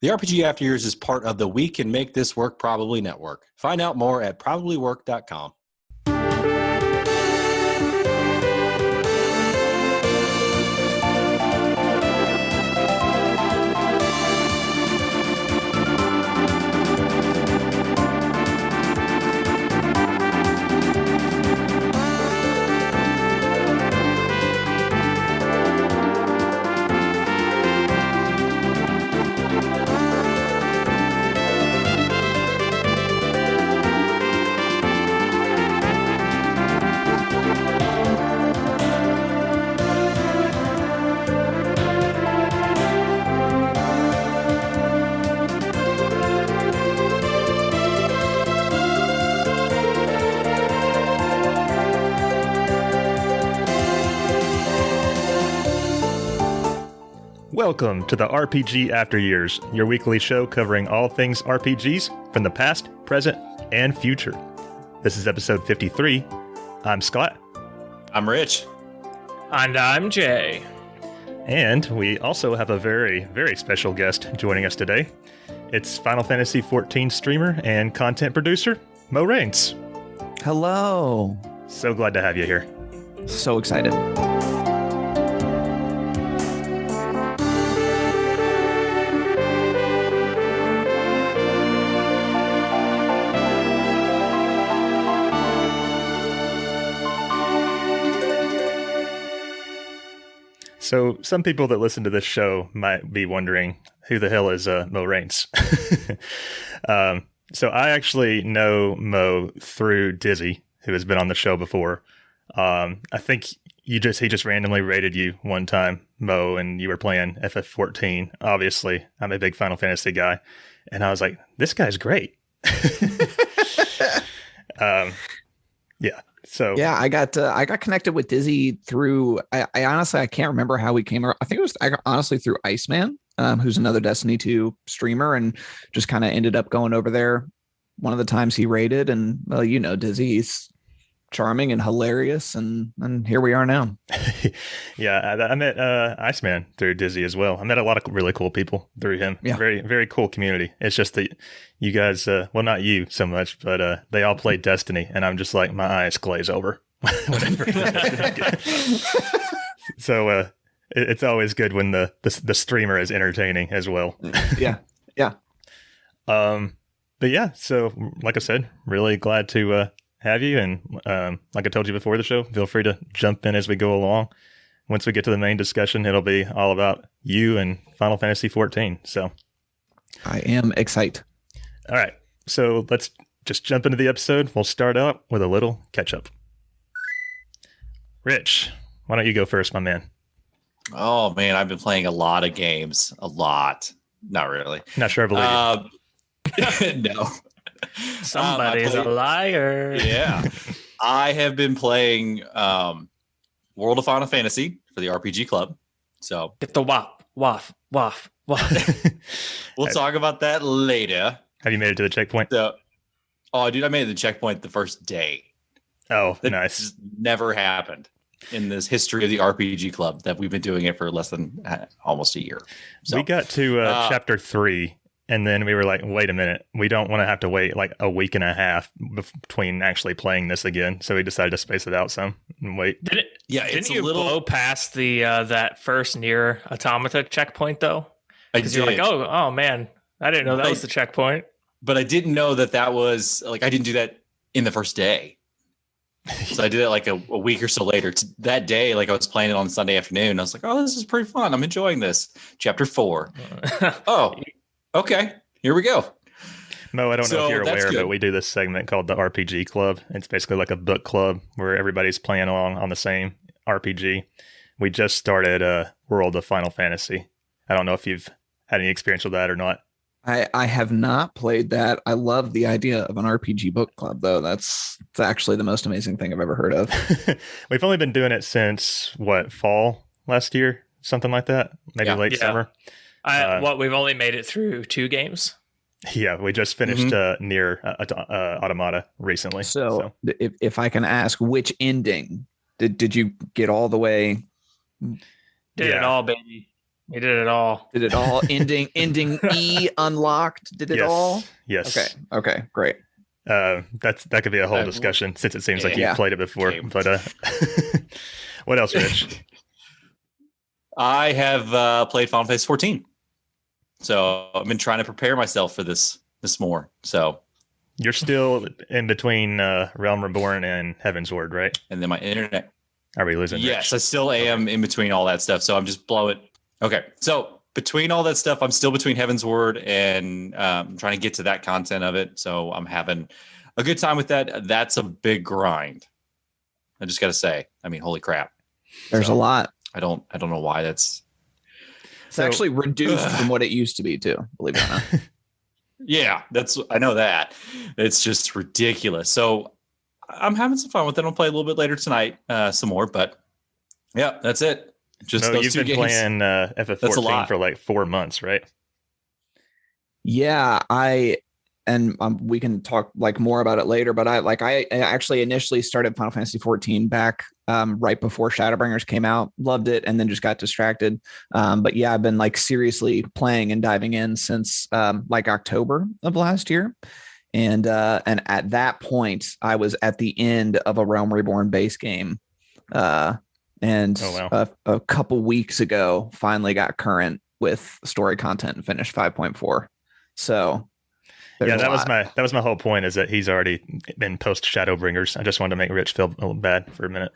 The RPG After Years is part of the We Can Make This Work Probably Network. Find out more at probablywork.com. Welcome to the RPG After Years, your weekly show covering all things RPGs from the past, present, and future. This is episode 53. I'm Scott. I'm Rich. And I'm Jay. And we also have a very, very special guest joining us today. It's Final Fantasy XIV streamer and content producer, Mo Raines. Hello. So glad to have you here. So excited. So some people that listen to this show might be wondering who the hell is Mo Raines. So I actually know Mo through Dizzy, who has been on the show before. I think he just randomly rated you one time, Mo, and you were playing FF14. Obviously, I'm a big Final Fantasy guy, and I was like, this guy's great. Yeah. So yeah, I got connected with Dizzy through. I honestly I can't remember how we came. I think it was honestly through Iceman, who's another Destiny 2 streamer, and just kind of ended up going over there one of the times he raided. And well, you know, Dizzy, he's charming and hilarious, and here we are now. Yeah, I met Iceman through Dizzy as well. I met a lot of really cool people through him. Yeah. Very, very cool community. It's just that you guys, well, not you so much, but they all play Destiny, and I'm just like, my eyes glaze over whenever. So it's always good when the streamer is entertaining as well. Yeah, yeah. But yeah, so like I said, really glad to have you, and like I told you before the show, feel free to jump in as we go along. Once we get to the main discussion, it'll be all about you and Final Fantasy XIV. So I am excited. All right, so let's just jump into the episode. We'll start out with a little catch up. Rich, why don't you go first, my man? Oh man, I've been playing a lot of games. A lot. Not really. Not sure I believe you. No. Somebody's a liar. Yeah. I have been playing World of Final Fantasy for the RPG Club. So Get the waff. We'll talk about that later. Have you made it to the checkpoint? So, oh, dude, I made it to the checkpoint the first day. Oh, that nice. Just never happened in this history of the RPG Club that we've been doing it for less than almost a year. So, we got to chapter 3. And then we were like, wait a minute, we don't want to have to wait like a week and a half between actually playing this again. So we decided to space it out some and wait. Didn't you blow past the that first Nier Automata checkpoint though? Because you're like, oh man, I didn't know that was the checkpoint. But I didn't know that was like, I didn't do that in the first day. So I did it like a week or so later. That day, like I was playing it on Sunday afternoon. I was like, oh, this is pretty fun. I'm enjoying this. Chapter 4. Oh. Okay, here we go. Mo, I don't know if you're aware, but we do this segment called the RPG Club. It's basically like a book club where everybody's playing along on the same RPG. We just started World of Final Fantasy. I don't know if you've had any experience with that or not. I have not played that. I love the idea of an RPG book club, though. That's actually the most amazing thing I've ever heard of. We've only been doing it since, fall last year? Something like that? Maybe late summer. We've only made it through 2 games. Yeah, we just finished Nier Automata recently. So if I can ask, which ending did you get all the way? Did it all, baby. You did it all. Did it all. ending E unlocked. Did it all? Yes. Okay. Great. That could be a whole discussion since it seems like you've played it before. Okay. But what else, Rich? I have played Final Fantasy 14. So I've been trying to prepare myself for this more. So you're still in between Realm Reborn and Heavensward, right? And then my internet. Are we losing? Yes, Rich? I still am in between all that stuff. So I'm just blowing. Okay. So between all that stuff, I'm still between Heavensward and trying to get to that content of it. So I'm having a good time with that. That's a big grind. I just got to say, I mean, holy crap. There's a lot. I don't know why that's. It's actually reduced from what it used to be too, believe it or not. Yeah, I know that. It's just ridiculous. So I'm having some fun with it. I'll play a little bit later tonight, some more, but yeah, that's it. Just those you've two been games. playing FF14 for like 4 months, right? Yeah, we can talk like more about it later, but I actually initially started Final Fantasy 14 back right before Shadowbringers came out, loved it, and then just got distracted. But yeah, I've been like seriously playing and diving in since like October of last year. And at that point I was at the end of a Realm Reborn base game. A couple weeks ago finally got current with story content and finished 5.4. So yeah, that was my whole point, is that he's already been post Shadowbringers. I just wanted to make Rich feel a little bad for a minute.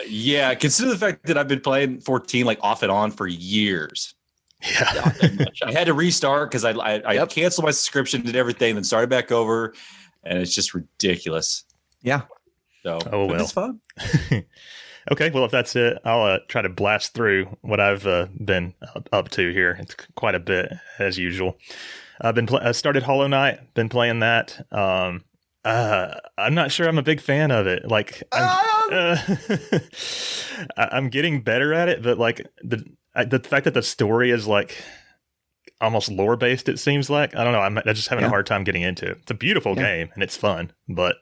Yeah, consider the fact that I've been playing 14 like off and on for years. Yeah, I had to restart because I canceled my subscription, did everything, then started back over, and it's just ridiculous. Yeah. So it's fun. Okay, well, if that's it, I'll try to blast through what I've been up to here. It's quite a bit, as usual. I've been started Hollow Knight, been playing that. I'm not sure I'm a big fan of it. Like, I'm getting better at it, but like the fact that the story is like almost lore based, it seems like. I don't know. I'm just having a hard time getting into it. It's a beautiful game and it's fun, but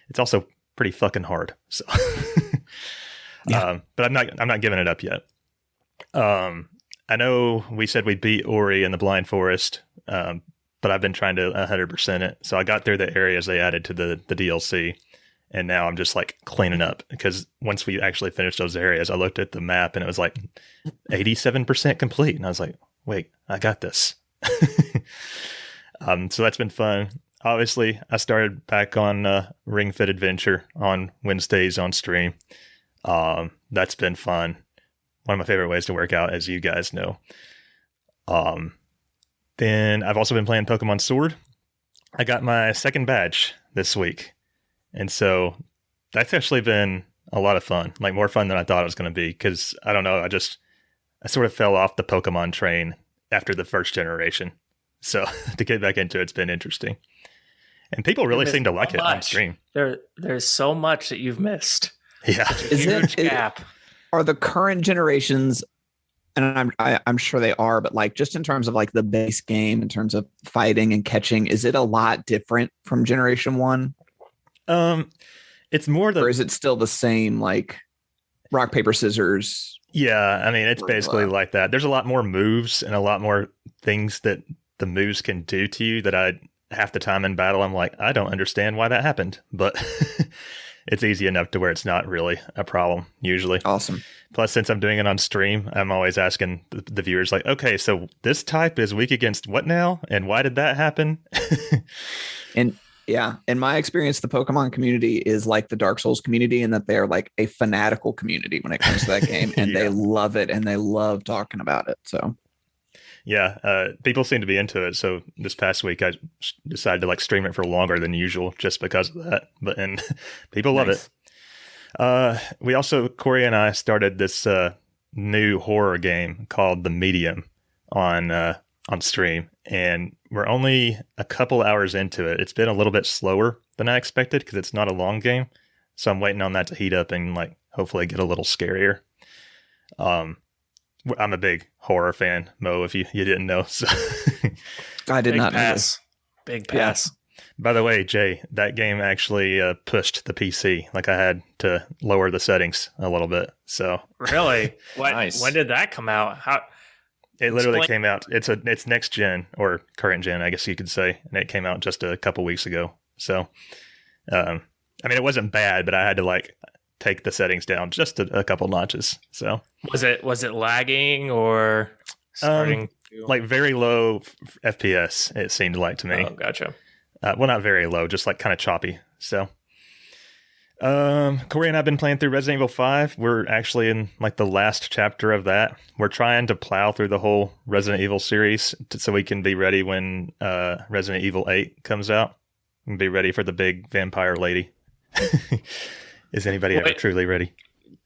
it's also pretty fucking hard. So, but I'm not giving it up yet. I know we said we beat Ori in the Blind Forest, but I've been trying to 100% it. So I got through the areas they added to the DLC, and now I'm just like cleaning up, because once we actually finished those areas, I looked at the map and it was like 87% complete. And I was like, wait, I got this. So that's been fun. Obviously, I started back on Ring Fit Adventure on Wednesdays on stream. That's been fun. One of my favorite ways to work out, as you guys know. Then I've also been playing Pokemon Sword. I got my second badge this week. And so that's actually been a lot of fun, like more fun than I thought it was going to be. Because I don't know, I sort of fell off the Pokemon train after the first generation. So to get back into it's been interesting. And people really seem to like it on stream. There's so much that you've missed. Yeah. Such a huge gap. Are the current generations, and I'm sure they are, but like just in terms of like the base game, in terms of fighting and catching, is it a lot different from Generation 1? It's more or is it still the same, like rock, paper, scissors? Yeah, I mean, it's basically like that. There's a lot more moves and a lot more things that the moves can do to you that half the time in battle, I'm like, I don't understand why that happened, but it's easy enough to where it's not really a problem usually. Awesome. Plus, since I'm doing it on stream, I'm always asking the viewers like, okay, so this type is weak against what now? And why did that happen? And yeah, in my experience, the Pokemon community is like the Dark Souls community in that they're like a fanatical community when it comes to that game, and they love it and they love talking about it. So yeah, people seem to be into it. So this past week, I decided to like stream it for longer than usual just because of that. And people love it. We also, Corey and I started this new horror game called The Medium on stream, and we're only a couple hours into it. It's been a little bit slower than I expected because it's not a long game. So I'm waiting on that to heat up and like hopefully get a little scarier. I'm a big horror fan, Mo, if you didn't know. So I did not pass. Big pass. By the way, Jay, that game actually pushed the PC. Like I had to lower the settings a little bit. So Really? What? Nice. When did that come out? How? it literally came out. It's next gen or current gen, I guess you could say, and it came out just a couple weeks ago. So, I mean, it wasn't bad, but I had to like take the settings down just a couple notches. So Was it lagging or starting? like very low FPS, it seemed like to me. Oh, gotcha. Well, not very low, just like kind of choppy. So, Corey and I've been playing through Resident Evil 5. We're actually in like the last chapter of that. We're trying to plow through the whole Resident Evil series so we can be ready when Resident Evil 8 comes out and be ready for the big vampire lady. Is anybody ever truly ready?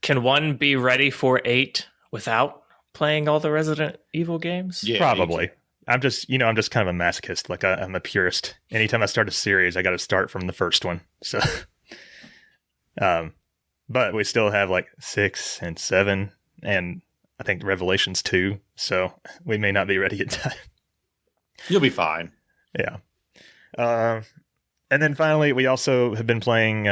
Can one be ready for 8 without playing all the Resident Evil games? Yeah, Probably. I'm just kind of a masochist. Like I'm a purist. Anytime I start a series, I got to start from the first one. So, but we still have like 6 and 7, and I think Revelations 2. So we may not be ready in time. You'll be fine. Yeah. And then finally, we also have been playing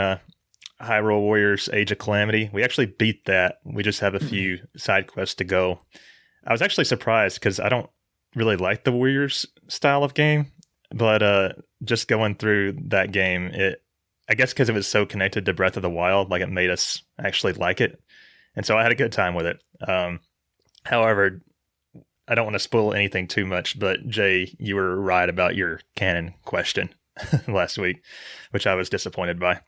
Hyrule Warriors Age of Calamity. We actually beat that. We just have a few side quests to go. I was actually surprised because I don't really like the Warriors style of game, but just going through that game, I guess because it was so connected to Breath of the Wild, like it made us actually like it. And so I had a good time with it. However, I don't want to spoil anything too much, but Jay, you were right about your canon question last week, which I was disappointed by.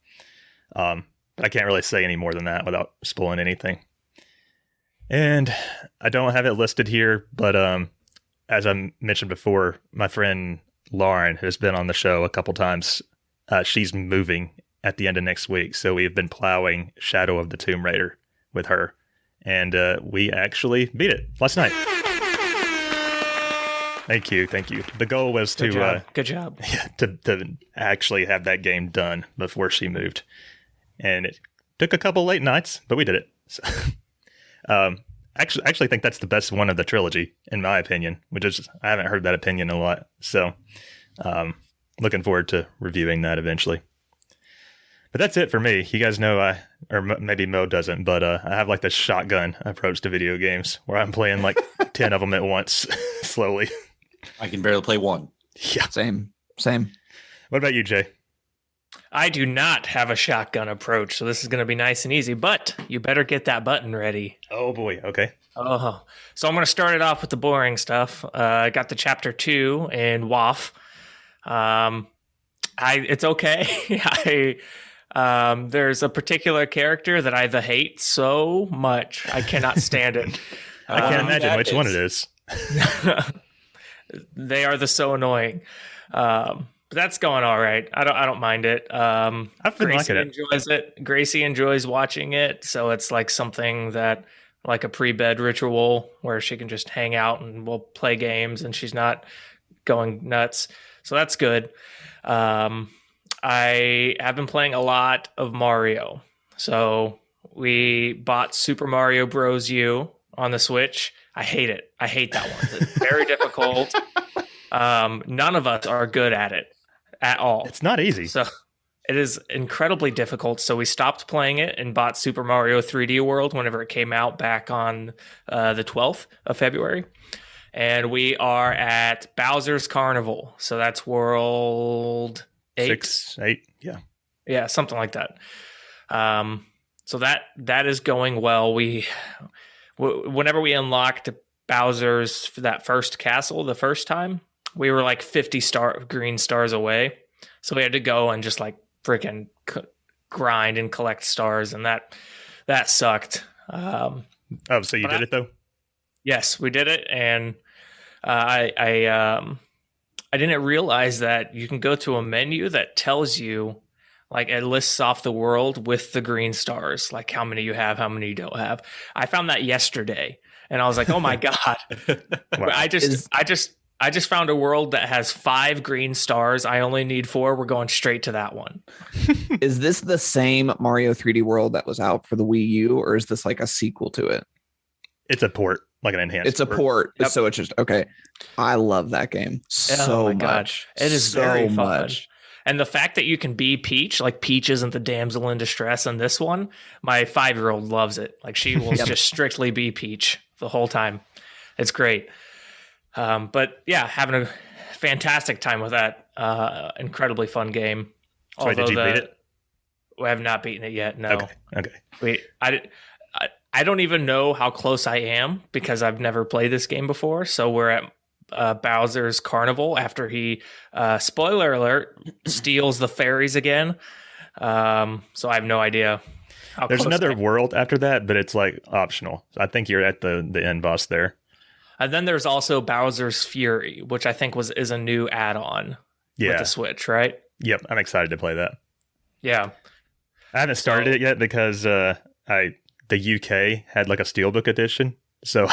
But I can't really say any more than that without spoiling anything. And I don't have it listed here, but as I mentioned before, my friend Lauren has been on the show a couple times. She's moving at the end of next week, so we've been plowing Shadow of the Tomb Raider with her, and we actually beat it last night. Thank you. The goal was Good job. Yeah, to actually have that game done before she moved, and it took a couple late nights, but we did it. So, actually think that's the best one of the trilogy, in my opinion. Which is, I haven't heard that opinion a lot, so looking forward to reviewing that eventually. But that's it for me. You guys know maybe Mo doesn't, but I have like this shotgun approach to video games where I'm playing like 10 of them at once, slowly. I can barely play one. Yeah. Same. What about you, Jay? I do not have a shotgun approach, so this is going to be nice and easy, but you better get that button ready. Oh boy. Okay. Oh, so I'm going to start it off with the boring stuff. I got the chapter 2 in WAF. It's okay. There's a particular character that I hate so much. I cannot stand it. I can't imagine which one it is. They are so annoying. But that's going all right. I don't mind it. I've been Gracie liking it. enjoys it. Gracie enjoys watching it, so it's like something that, like a pre-bed ritual where she can just hang out and we'll play games and she's not going nuts. So that's good. I have been playing a lot of Mario. So we bought Super Mario Bros. U on the Switch. I hate it. I hate that one. It's very difficult. None of us are good at it at all. It's not easy. So it is incredibly difficult. So we stopped playing it and bought Super Mario 3D World whenever it came out back on the 12th of February. And we are at Bowser's Carnival. So that's World 8. 6, 8, yeah. Yeah, something like that. So that is going well. Whenever we unlocked Bowser's for that first castle the first time, we were like 50 green stars away. So we had to go and just like freaking grind and collect stars, and that sucked. So you did it though? Yes, we did it, and I didn't realize that you can go to a menu that tells you, like, it lists off the world with the green stars, like how many you have, how many you don't have. I found that yesterday, and I was like, oh my god! Wow. I just found a world that has 5 green stars. I only need 4. We're going straight to that one. Is this the same Mario 3D World that was out for the Wii U, or is this like a sequel to it? It's a port, like an enhanced. It's a port. Yep. So it's just okay. I love that game so oh my much. gosh, it is so very fun. much. And the fact that you can be Peach, like Peach isn't the damsel in distress in this one, my 5-year-old loves it. Like she will just strictly be Peach the whole time. It's great. But yeah, having a fantastic time with that. Incredibly fun game. So did you beat it? I have not beaten it yet. No. Okay. Wait, I don't even know how close I am because I've never played this game before. So we're at Bowser's Carnival after he, spoiler alert, steals the fairies again. So I have no idea. There's another world after that, but it's like optional. I think you're at the end boss there. And then there's also Bowser's Fury, which I think is a new add-on with the Switch, right? Yep, I'm excited to play that. Yeah. I haven't started it yet because the UK had like a Steelbook edition. So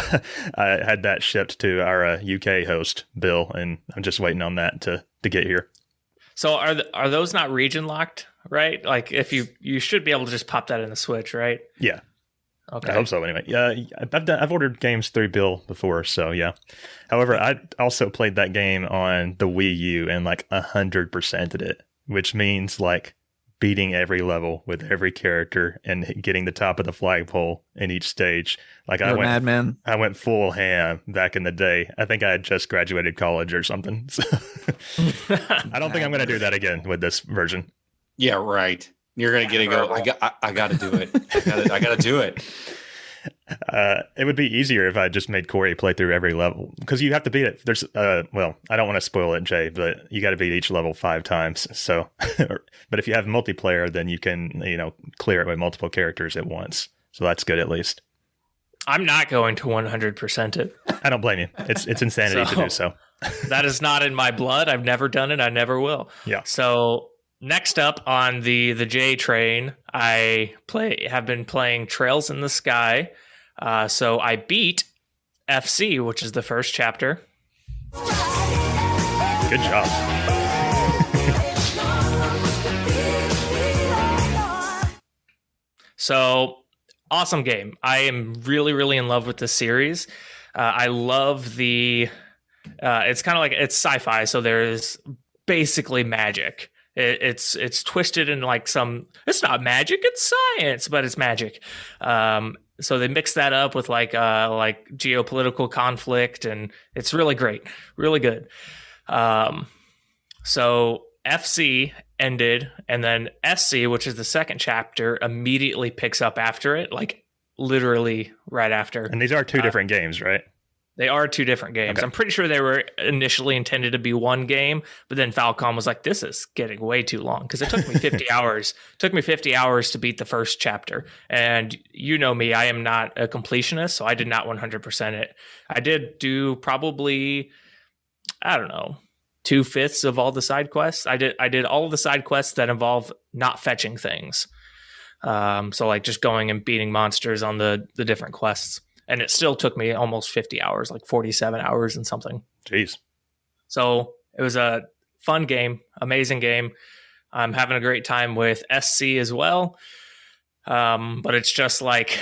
I had that shipped to our UK host, Bill, and I'm just waiting on that to get here. So are those not region locked, right? Like if you should be able to just pop that in the Switch, right? Yeah. Okay. I hope so anyway. Yeah, I've ordered games through Bill before, so yeah. However, I also played that game on the Wii U and like 100%ed it, which means like beating every level with every character and getting the top of the flagpole in each stage. Like You're madman. I went full ham back in the day. I think I had just graduated college or something. So I don't think I'm going to do that again with this version. Yeah, right. You're gonna get to go. I got to do it. I got to do it. It would be easier if I just made Corey play through every level because you have to beat it. There's well, I don't want to spoil it, Jay, but you got to beat each level 5 times. So, but if you have multiplayer, then you can clear it with multiple characters at once. So that's good at least. I'm not going to 100% it. I don't blame you. It's insanity to do so. That is not in my blood. I've never done it. I never will. Yeah. So. Next up on the J train, I have been playing Trails in the Sky. So I beat FC, which is the first chapter. Good job. So awesome game. I am really, really in love with the series. I love the. It's kind of like it's sci-fi, so there's basically magic. It's twisted in like some. It's not magic, it's science, but it's magic. So they mix that up with like geopolitical conflict, and it's really great, really good. So FC ended, and then SC, which is the second chapter, immediately picks up after it, like literally right after. And these are 2 different games, right? They are 2 different games. Okay. I'm pretty sure they were initially intended to be one game, but then Falcom was like, this is getting way too long because it took me 50 hours. It took me 50 hours to beat the first chapter. And you know me, I am not a completionist, so I did not 100% it. I did do probably, I don't know, 2/5 of all the side quests. I did all of the side quests that involve not fetching things. So like just going and beating monsters on the different quests. And it still took me almost 50 hours, like 47 hours and something. Jeez. So it was a fun game, amazing game. I'm having a great time with SC as well. But it's just like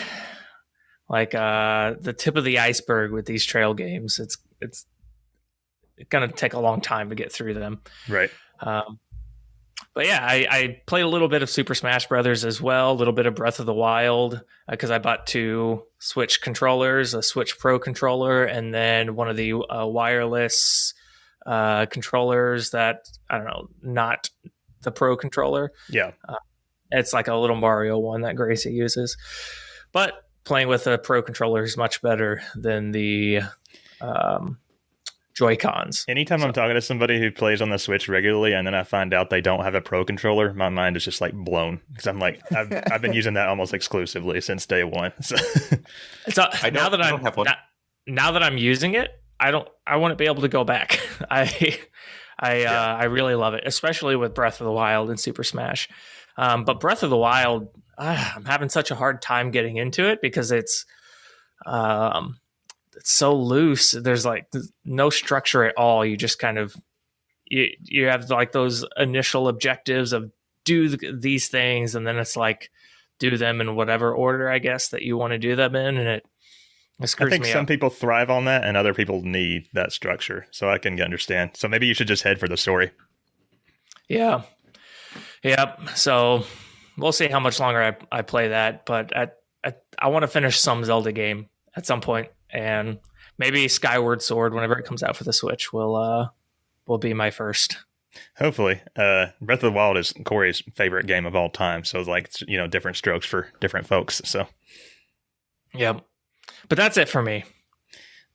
the tip of the iceberg with these trail games. It's going to take a long time to get through them. Right. But yeah, I played a little bit of Super Smash Brothers as well, a little bit of Breath of the Wild, because I bought 2 Switch controllers, a Switch Pro controller, and then one of the wireless controllers that, I don't know, not the Pro controller. Yeah. It's like a little Mario one that Gracie uses. But playing with a Pro controller is much better than the Joy-Cons. Anytime I'm talking to somebody who plays on the Switch regularly and then I find out they don't have a Pro controller, my mind is just like blown because I'm like, I've been using that almost exclusively since day one. So now that I'm using it, I wouldn't be able to go back. I really love it, especially with Breath of the Wild and Super Smash. But Breath of the Wild, I'm having such a hard time getting into it because it's so loose. There's like no structure at all. You just kind of you have like those initial objectives of do these things, and then it's like do them in whatever order I guess that you want to do them in, and it screws me up. I think some people thrive on that, and other people need that structure. So I can understand. So maybe you should just head for the story. Yeah, Yep. So we'll see how much longer I play that, but I want to finish some Zelda game at some point, and maybe Skyward Sword whenever it comes out for the Switch will be my first. Hopefully. Breath of the Wild is Corey's favorite game of all time, so like, you know, different strokes for different folks. So yep. But that's it for me.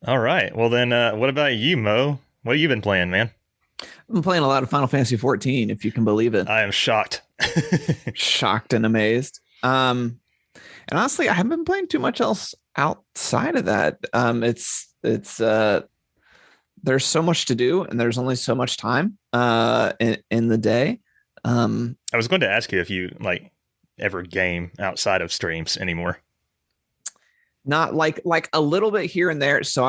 All right. Well then, what about you, Mo? What have you been playing, man? I've been playing a lot of Final Fantasy 14, if you can believe it. I am shocked. Shocked and amazed. And honestly, I haven't been playing too much else outside of that. It's there's so much to do, and there's only so much time in the day. I was going to ask you if you like ever game outside of streams anymore. Not like a little bit here and there. So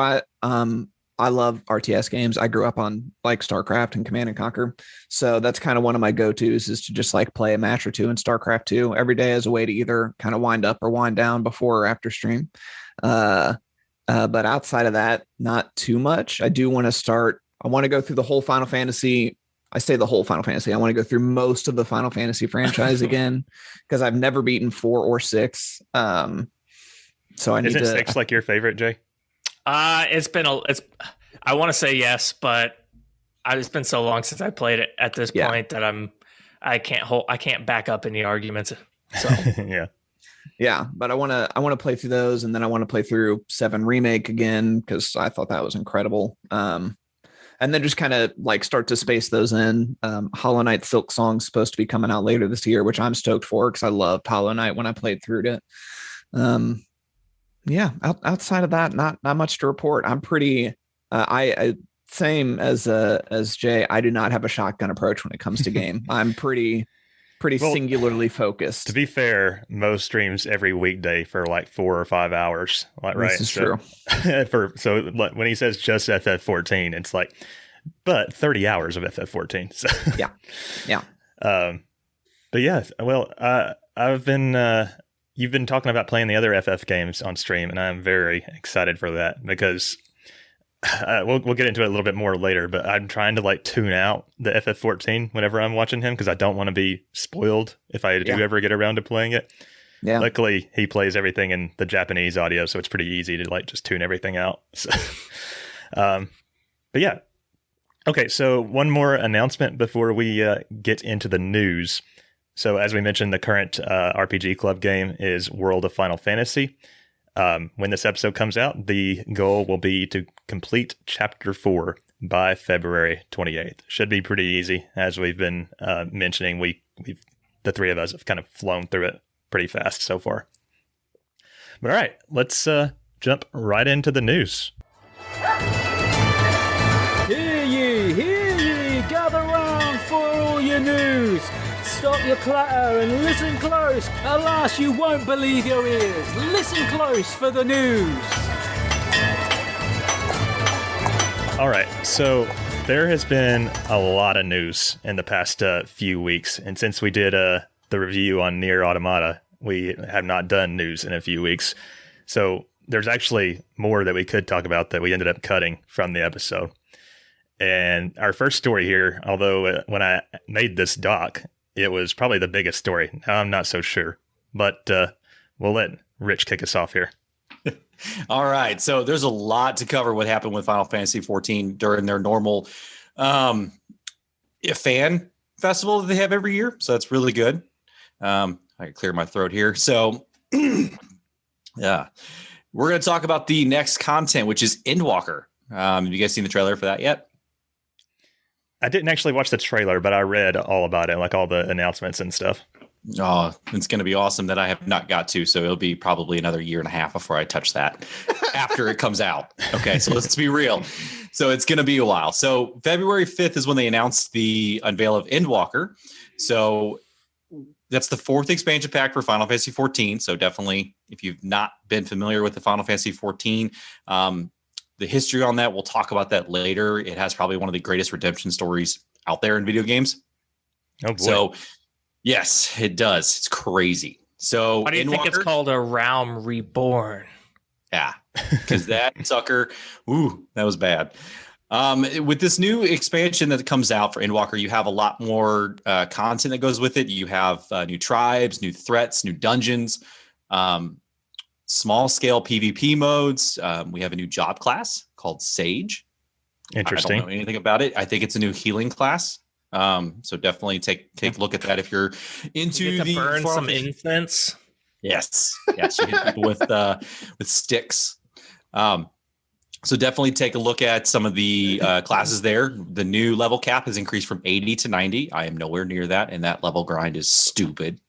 I love RTS games. I grew up on like StarCraft and Command and Conquer. So that's kind of one of my go-tos, is to just like play a match or two in StarCraft 2 every day as a way to either kind of wind up or wind down before or after stream. But outside of that, not too much. I want to go through the whole Final Fantasy. I say the whole Final Fantasy. I want to go through most of the Final Fantasy franchise again, because I've never beaten 4 or 6. So I need Isn't to. 6 like your favorite, Jay? I want to say yes, but it's been so long since I played it at this point that I can't back up any arguments. So yeah. But I want to play through those, and then I want to play through 7 Remake again, because I thought that was incredible. And then just kind of like start to space those in. Hollow Knight Silk Song's supposed to be coming out later this year, which I'm stoked for, because I loved Hollow Knight when I played through it. Outside of that, not much to report. I'm pretty I same as Jay. I do not have a shotgun approach when it comes to game. I'm pretty singularly focused. To be fair, Mo streams every weekday for like 4 or 5 hours. Right? This is true. So when he says just FF14, it's like, but 30 hours of FF14. So yeah. But yeah, well, I've been. You've been talking about playing the other FF games on stream, and I'm very excited for that, because we'll get into it a little bit more later, but I'm trying to like tune out the FF14 whenever I'm watching him, because I don't want to be spoiled if I do ever get around to playing it. Yeah. Luckily, he plays everything in the Japanese audio, so it's pretty easy to like just tune everything out. So, but yeah. Okay, so one more announcement before we get into the news. So as we mentioned, the current RPG Club game is World of Final Fantasy. When this episode comes out, the goal will be to complete Chapter 4 by February 28th. Should be pretty easy. As we've been mentioning, the three of us have kind of flown through it pretty fast so far. But all right, let's jump right into the news. Hear ye, gather round for all your news. Stop your clatter and listen close. Alas, you won't believe your ears. Listen close for the news. All right, so there has been a lot of news in the past few weeks. And since we did the review on Nier Automata, we have not done news in a few weeks. So there's actually more that we could talk about that we ended up cutting from the episode. And our first story here, although when I made this doc, it was probably the biggest story. I'm not so sure, but we'll let Rich kick us off here. All right. So there's a lot to cover what happened with Final Fantasy 14 during their normal fan festival that they have every year. So that's really good. I can clear my throat here. So yeah, we're going to talk about the next content, which is Endwalker. Have you guys seen the trailer for that yet? I didn't actually watch the trailer, but I read all about it, like all the announcements and stuff. Oh, it's going to be awesome that I have not got to. So it'll be probably another year and a half before I touch that after it comes out. Okay, so let's be real. So it's going to be a while. So February 5th is when they announced the unveil of Endwalker. So that's the 4th expansion pack for Final Fantasy 14. So definitely, if you've not been familiar with the Final Fantasy 14, the history on that, we'll talk about that later. It has probably one of the greatest redemption stories out there in video games. Oh boy. So yes, it does. It's crazy. So why do you think it's called A Realm Reborn? Yeah, because that sucker, that was bad. With this new expansion that comes out for Endwalker, you have a lot more content that goes with it. You have new tribes, new threats, new dungeons, small scale PvP modes. We have a new job class called Sage. Interesting. I don't know anything about it. I think it's a new healing class. So definitely take a look at that if you're into You get to the burn some incense. Yes, you hit people with sticks. So definitely take a look at some of the classes there. The new level cap has increased from 80 to 90. I am nowhere near that, and that level grind is stupid.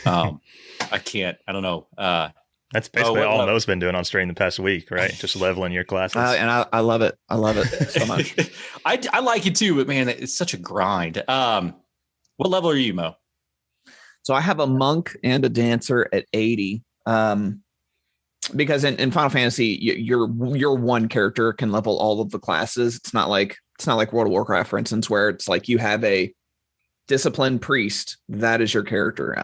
I don't know. That's basically all Mo's been doing on stream the past week, right? Just leveling your classes. And I love it. I love it so much. I like it too, but man, it's such a grind. What level are you, Mo? So I have a monk and a dancer at 80. Because in Final Fantasy, your one character can level all of the classes. It's not like World of Warcraft, for instance, where it's like you have a disciplined priest that is your character.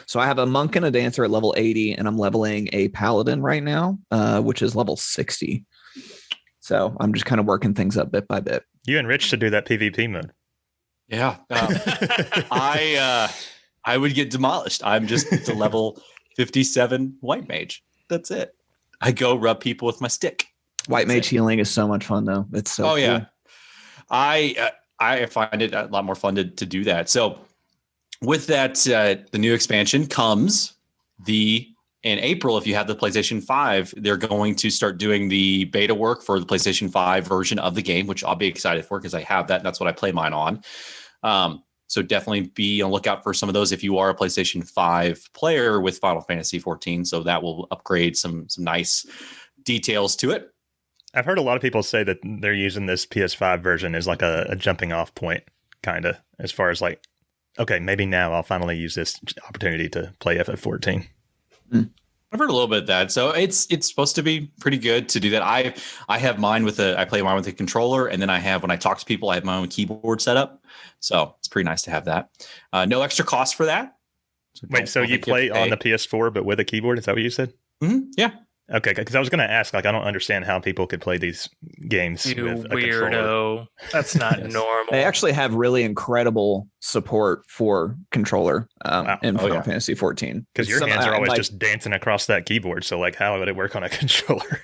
So I have a monk and a dancer at level 80, and I'm leveling a paladin right now, which is level 60. So I'm just kind of working things up bit by bit. You and Rich should do that PvP mode. Yeah, I would get demolished. I'm just the level 57 white mage. That's it. I go rub people with my stick. White mage healing is so much fun, though. It's so cool. Yeah. I find it a lot more fun to do that. So with that, the new expansion comes in April. If you have the PlayStation 5, they're going to start doing the beta work for the PlayStation 5 version of the game, which I'll be excited for because I have that. And that's what I play mine on. So definitely be on the lookout for some of those if you are a PlayStation 5 player with Final Fantasy 14. So that will upgrade some nice details to it. I've heard a lot of people say that they're using this PS5 version as like a jumping off point, kind of, as far as like, okay, maybe now I'll finally use this opportunity to play FF14. I've heard a little bit of that. So it's supposed to be pretty good to do that. I have mine I play mine with a controller, and then when I talk to people, I have my own keyboard set up. So it's pretty nice to have that. No extra cost for that. So you play on the PS4, but with a keyboard? Is that what you said? Mm-hmm. Yeah. Okay, because I was going to ask, I don't understand how people could play these games You with a weirdo. controller. That's not normal. They actually have really incredible support for controller in Final Fantasy 14. Because your hands are always just dancing across that keyboard. So like, how would it work on a controller?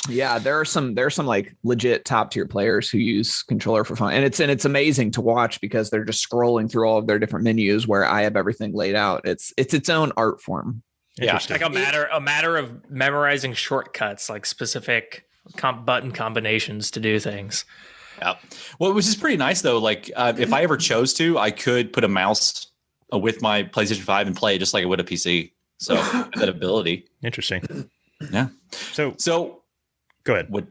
Yeah, there are some like legit top tier players who use controller for fun, and it's amazing to watch because they're just scrolling through all of their different menus where I have everything laid out. It's its own art form. Yeah, like a matter of memorizing shortcuts, like specific button combinations to do things. Yeah. Well, which is pretty nice though. Like if I ever chose to, I could put a mouse with my PlayStation 5 and play it just like I would a PC. So that ability. Interesting. Yeah. So go ahead.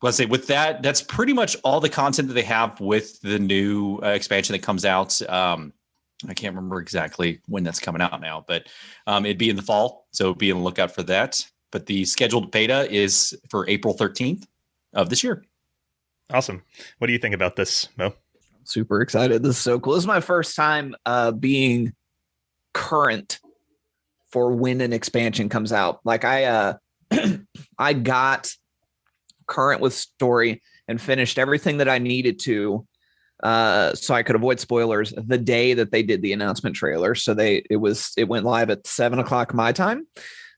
Let's say with that, that's pretty much all the content that they have with the new expansion that comes out. I can't remember exactly when that's coming out now, but it'd be in the fall. So be on the lookout for that. But the scheduled beta is for April 13th of this year. Awesome. What do you think about this, Mo? Super excited. This is so cool. This is my first time being current for when an expansion comes out. Like I got current with story and finished everything that I needed to so I could avoid spoilers the day that they did the announcement trailer. So it went live at 7:00 my time.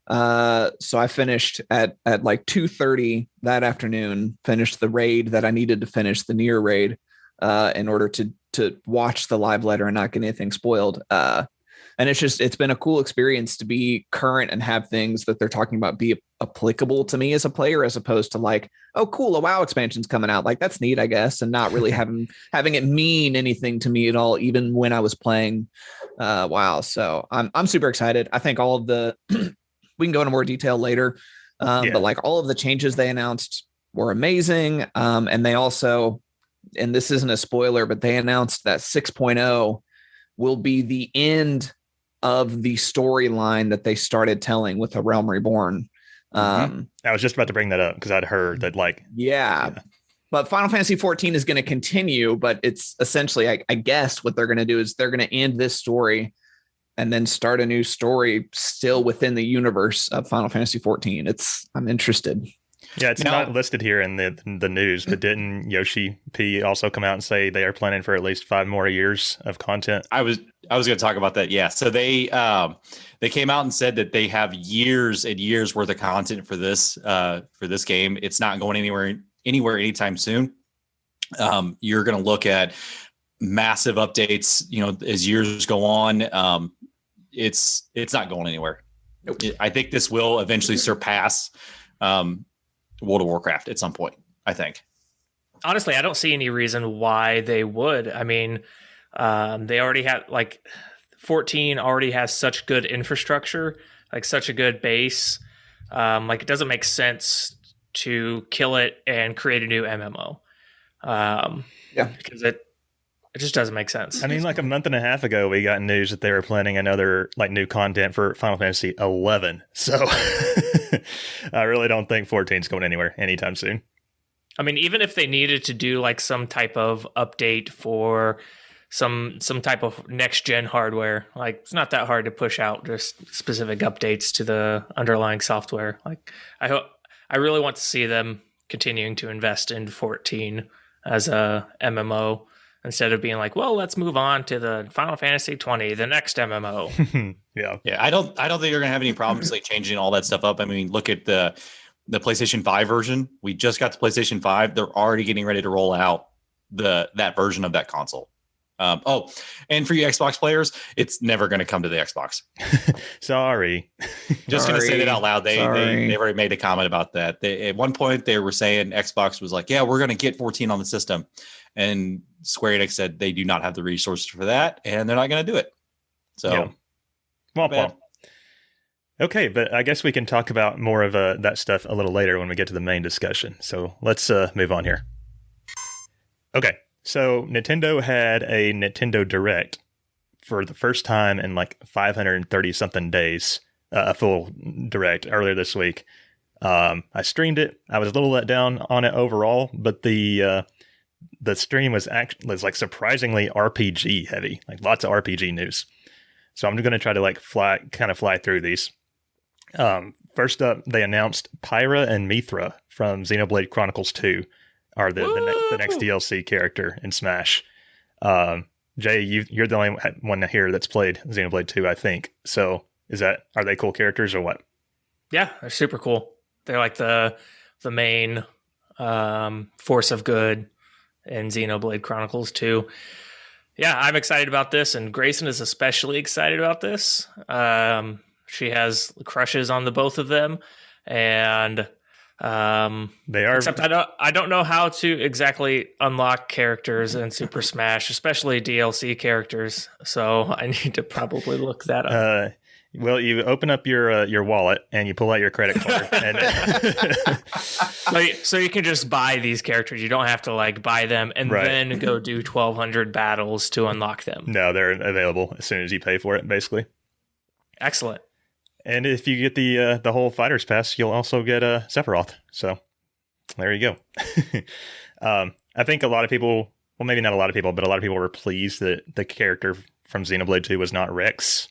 So I finished at like 2:30 that afternoon, finished the raid that I needed to finish, the Nier raid, in order to watch the live letter and not get anything spoiled. And it's been a cool experience to be current and have things that they're talking about be applicable to me as a player, as opposed to like, oh, cool, a WoW expansion's coming out. Like, that's neat, I guess. And not really having it mean anything to me at all, even when I was playing WoW. So I'm super excited. I think all of we can go into more detail later. But like all of the changes they announced were amazing. And they also, and this isn't a spoiler, but they announced that 6.0 will be the end of the storyline that they started telling with A Realm Reborn. I was just about to bring that up because I'd heard that but Final Fantasy 14 is going to continue, but it's essentially, I guess what they're going to do is they're going to end this story and then start a new story still within the universe of Final Fantasy 14. I'm interested. Yeah, it's Now- not listed here in the news, but didn't Yoshi P also come out and say they are planning for at least 5 more years of content? I was going to talk about that. Yeah. So they came out and said that they have years and years worth of content for this game. It's not going anywhere anytime soon. You're going to look at massive updates, as years go on. It's not going anywhere. Nope. I think this will eventually surpass World of Warcraft at some point, I think. Honestly, I don't see any reason why they would. I mean, they already have 14 already has such good infrastructure, like such a good base. It doesn't make sense to kill it and create a new MMO. Because it just doesn't make sense. I mean, like a month and a half ago, we got news that they were planning another new content for Final Fantasy 11. So I really don't think 14 is going anywhere anytime soon. I mean, even if they needed to do some type of update for some type of next gen hardware, it's not that hard to push out just specific updates to the underlying software. I really want to see them continuing to invest in 14 as a MMO instead of being well, let's move on to the Final Fantasy 20, the next MMO. Yeah. I don't think you're gonna have any problems changing all that stuff up. I mean, look at the PlayStation 5 version. We just got the PlayStation 5. They're already getting ready to roll out that version of that console. And for you Xbox players, it's never going to come to the Xbox. Sorry. Just going to say that out loud. They Sorry. already made a comment about that. At one point, they were saying Xbox was yeah, we're going to get 14 on the system. And Square Enix said they do not have the resources for that, and they're not going to do it. So, yeah. Well. Okay, but I guess we can talk about more of that stuff a little later when we get to the main discussion. So let's move on here. Okay, so Nintendo had a Nintendo Direct for the first time in 530-something days, a full Direct earlier this week. I streamed it. I was a little let down on it overall, but the stream was surprisingly RPG heavy, lots of RPG news. So I'm going to try to fly through these. First up, they announced Pyra and Mithra from Xenoblade Chronicles 2 are the next DLC character in Smash. Jay, you're the only one here that's played Xenoblade 2, I think. So are they cool characters or what? Yeah, they're super cool. They're the main force of good in Xenoblade Chronicles 2. Yeah, I'm excited about this, and Grayson is especially excited about this. She has crushes on the both of them, and they are. Except I don't know how to exactly unlock characters in Super Smash, especially DLC characters. So I need to probably look that up. Well, you open up your wallet and you pull out your credit card, and so you can just buy these characters. You don't have to buy them and then go do 1,200 battles to unlock them. No, they're available as soon as you pay for it, basically. Excellent. And if you get the whole Fighter's Pass, you'll also get a Sephiroth. So there you go. I think a lot of people, well, maybe not a lot of people, but a lot of people were pleased that the character from Xenoblade 2 was not Rex.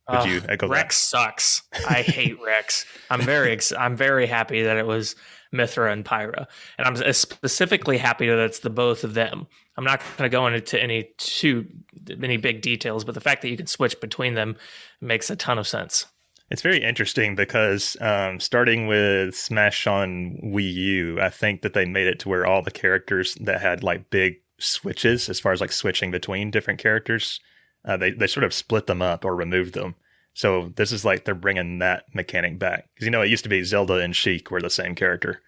Would you echo Rex sucks. I hate Rex. I'm very happy that it was Mithra and Pyra, and I'm specifically happy that it's the both of them. I'm not going to go into any big details, but the fact that you can switch between them makes a ton of sense. It's very interesting because starting with Smash on Wii U, I think that they made it to where all the characters that had big switches, as far as switching between different characters, they sort of split them up or removed them. So this is they're bringing that mechanic back. Because, it used to be Zelda and Sheik were the same character.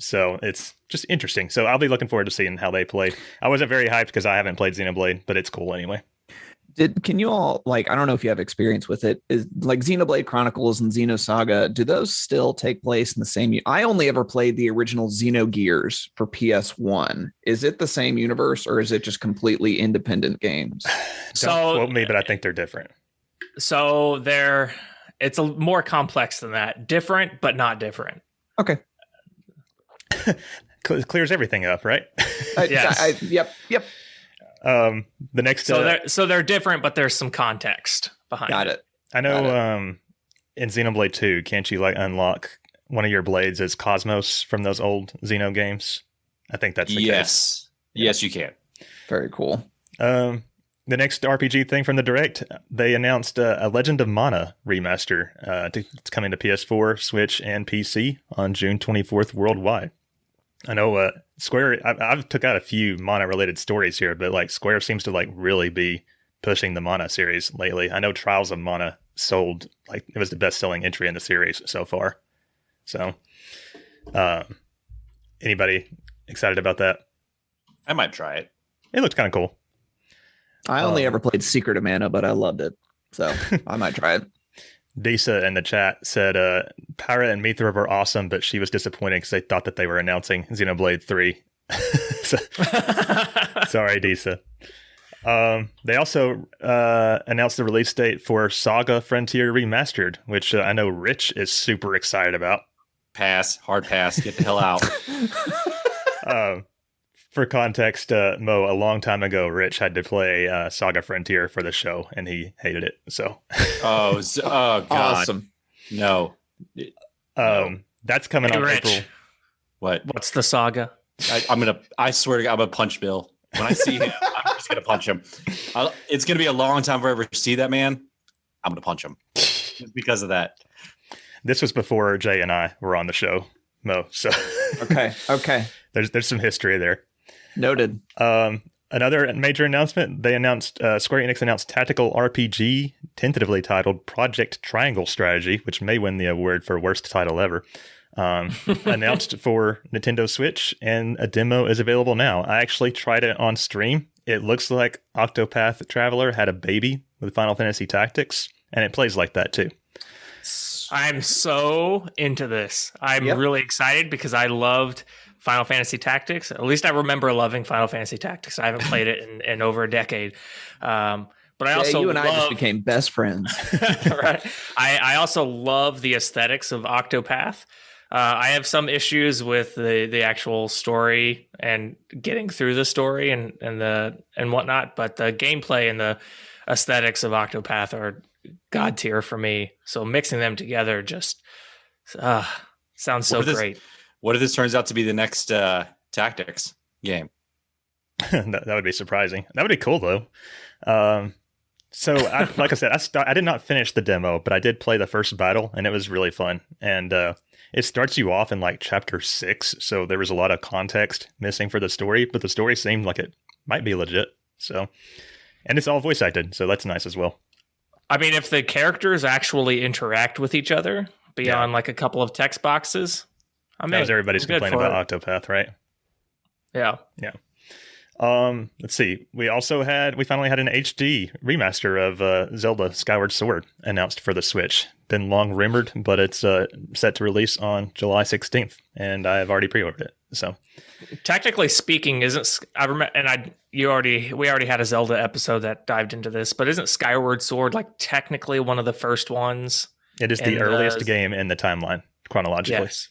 So it's just interesting. So I'll be looking forward to seeing how they play. I wasn't very hyped because I haven't played Xenoblade, but it's cool anyway. Can you all I don't know if you have experience with it, is Xenoblade Chronicles and Xenosaga, do those still take place in the same? I only ever played the original Xenogears for PS1. Is it the same universe or is it just completely independent games? Don't quote me, but I think they're different. So it's more complex than that. Different, but not different. Okay. Clears everything up, right? Yes. Yep. The next, so they're different, but there's some context behind. Got it. I know. In Xenoblade 2, can't you unlock one of your blades is Cosmos from those old Xeno games? I think that's the case. Yes, you can. Very cool. The next RPG thing from the Direct, they announced a Legend of Mana remaster. It's coming to PS4, Switch, and PC on June 24th worldwide. I know Square, I've took out a few Mana-related stories here, but like Square seems to like really be pushing the Mana series lately. I know Trials of Mana sold, like it was the best-selling entry in the series so far. So, anybody excited about that? I might try it. It looked kind of cool. I only ever played Secret of Mana, but I loved it. So I might try it. Disa in the chat said Pyra and Mithra were awesome, but she was disappointed because they thought that they were announcing Xenoblade 3. Sorry, Disa. They also announced the release date for Saga Frontier Remastered, which I know Rich is super excited about. Pass. Hard pass. Get the hell out. For context, Mo, a long time ago, Rich had to play Saga Frontier for the show, and he hated it. So, oh God, Awesome. No. That's coming on Rich. April. What's the saga? I swear to God, I'm gonna punch Bill when I see him. I'm just gonna punch him. It's gonna be a long time before I ever see that man. I'm gonna punch him just because of that. This was before Jay and I were on the show, Mo. So, Okay. there's some history there. Noted. Another major announcement, Square Enix announced tactical RPG, tentatively titled Project Triangle Strategy, which may win the award for worst title ever, announced for Nintendo Switch, and a demo is available now. I actually tried it on stream. It looks like Octopath Traveler had a baby with Final Fantasy Tactics, and it plays like that too. I'm so into this. I'm really excited because I loved Final Fantasy Tactics. At least I remember loving Final Fantasy Tactics. I haven't played it in over a decade. But I also you and I just became best friends. Right. I also love the aesthetics of Octopath. I have some issues with the actual story and getting through the story and whatnot, but the gameplay and the aesthetics of Octopath are god tier for me. So mixing them together just sounds so great. What if this turns out to be the next Tactics game? that would be surprising. That would be cool, though. Like I said, I did not finish the demo, but I did play the first battle, and it was really fun. And it starts you off in like chapter 6, so there was a lot of context missing for the story, but the story seemed like it might be legit. So, and it's all voice acted, so that's nice as well. I mean, if the characters actually interact with each other beyond like a couple of text boxes, that was everybody's complaint about Octopath, right? Yeah. Let's see. We finally had an HD remaster of Zelda Skyward Sword announced for the Switch. Been long rumored, but it's set to release on July 16th, and I've already pre-ordered it. So, technically speaking, we already had a Zelda episode that dived into this, but isn't Skyward Sword like technically one of the first ones? It is the earliest game in the timeline chronologically. Yes.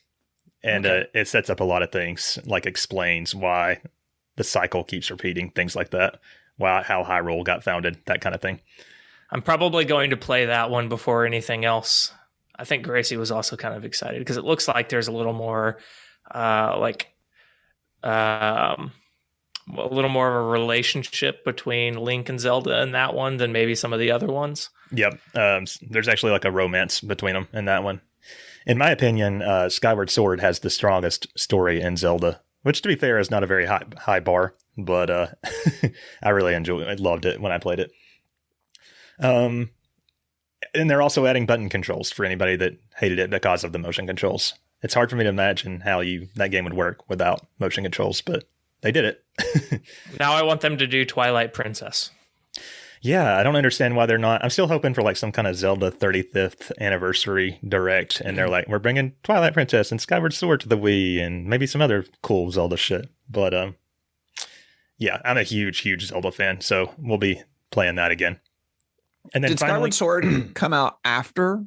And it sets up a lot of things, like explains why the cycle keeps repeating, things like that, how Hyrule got founded, that kind of thing. I'm probably going to play that one before anything else. I think Gracie was also kind of excited because it looks like there's a little more a little more of a relationship between Link and Zelda in that one than maybe some of the other ones. Yep. There's actually like a romance between them in that one. In my opinion, Skyward Sword has the strongest story in Zelda, which, to be fair, is not a very high bar, but I really enjoyed it. I loved it when I played it. And they're also adding button controls for anybody that hated it because of the motion controls. It's hard for me to imagine how that game would work without motion controls, but they did it. Now I want them to do Twilight Princess. Yeah, I don't understand why they're not. I'm still hoping for like some kind of Zelda 35th anniversary direct, and they're like, we're bringing Twilight Princess and Skyward Sword to the Wii, and maybe some other cool Zelda shit. But yeah, I'm a huge Zelda fan, so we'll be playing that again. And then did Skyward Sword come out after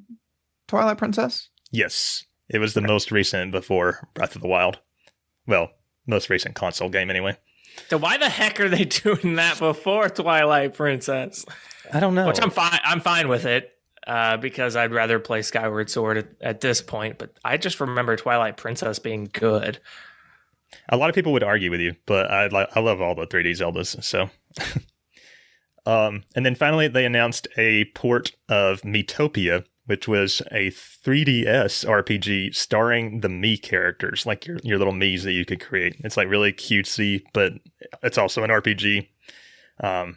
Twilight Princess? Yes, it was the most recent before Breath of the Wild. Well, most recent console game anyway. So why the heck are they doing that before Twilight Princess? I don't know. Which I'm fine with it. because I'd rather play Skyward Sword at this point. But I just remember Twilight Princess being good. A lot of people would argue with you, but I love all the 3D Zeldas. So, and then finally they announced a port of Miitopia, which was a 3DS RPG starring the Mii characters, like your little Miis that you could create. It's like really cutesy, but it's also an RPG. I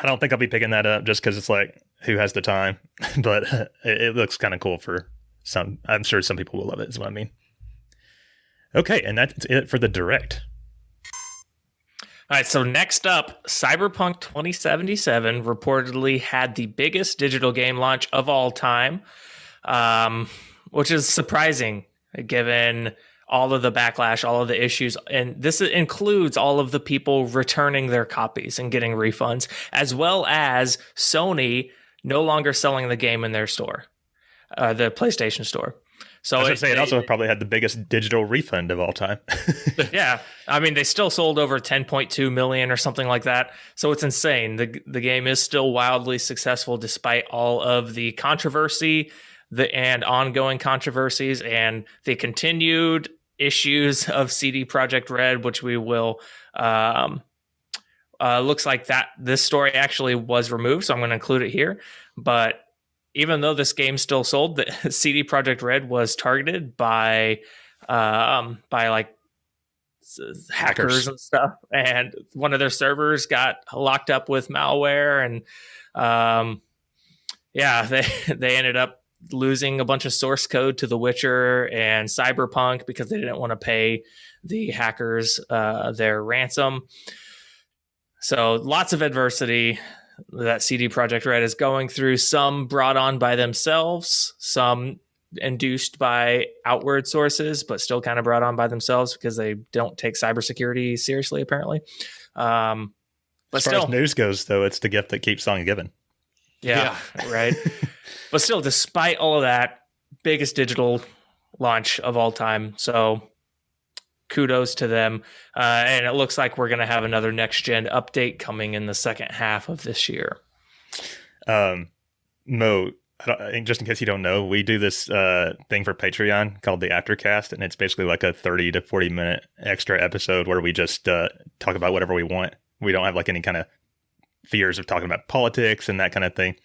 don't think I'll be picking that up just because it's like, who has the time? But it looks kind of cool for some. I'm sure some people will love it, is what I mean. Okay, and that's it for the Direct. All right, so next up, Cyberpunk 2077 reportedly had the biggest digital game launch of all time, which is surprising given all of the backlash, all of the issues. And this includes all of the people returning their copies and getting refunds, as well as Sony no longer selling the game in their store, the PlayStation Store. So I was say it also probably had the biggest digital refund of all time. Yeah. I mean, they still sold over 10.2 million or something like that. So it's insane. The game is still wildly successful despite all of the controversy and ongoing controversies and the continued issues of CD Projekt Red, which we will looks like that this story actually was removed. So I'm going to include it here. But even though this game still sold, the CD Projekt Red was targeted by like hackers and stuff, and one of their servers got locked up with malware, and they ended up losing a bunch of source code to The Witcher and Cyberpunk because they didn't want to pay the hackers their ransom. So lots of adversity that CD Projekt Red is going through, some brought on by themselves, some induced by outward sources, but still kind of brought on by themselves because they don't take cybersecurity seriously, apparently. But as far as news goes, though, it's the gift that keeps on giving. Yeah. Right. But still, despite all of that, biggest digital launch of all time. So kudos to them. And it looks like we're going to have another next-gen update coming in the second half of this year. Mo, just in case you don't know, we do this thing for Patreon called the Aftercast, and it's basically like a 30 to 40-minute extra episode where we just talk about whatever we want. We don't have like any kind of fears of talking about politics and that kind of thing.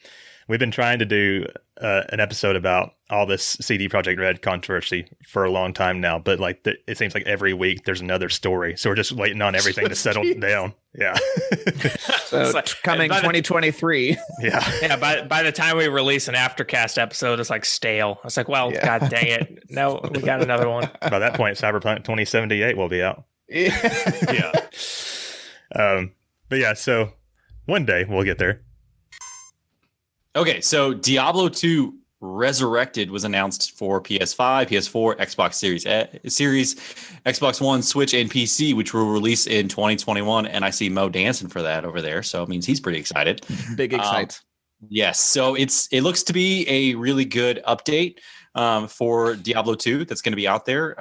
We've been trying to do an episode about all this CD Projekt Red controversy for a long time now, but like it seems like every week there's another story, so we're just waiting on everything to settle down. Yeah. So like, coming 2023. Yeah. By the time we release an Aftercast episode, it's like stale. It's like, well, God dang it! No, we got another one. By that point, Cyberpunk 2078 will be out. Yeah. But yeah, so one day we'll get there. Okay, so Diablo 2 Resurrected was announced for PS5, PS4, Xbox Series, Xbox One, Switch, and PC, which will release in 2021. And I see Mo dancing for that over there, so it means he's pretty excited. Big excites. Yes, so it looks to be a really good update for Diablo 2 that's going to be out there.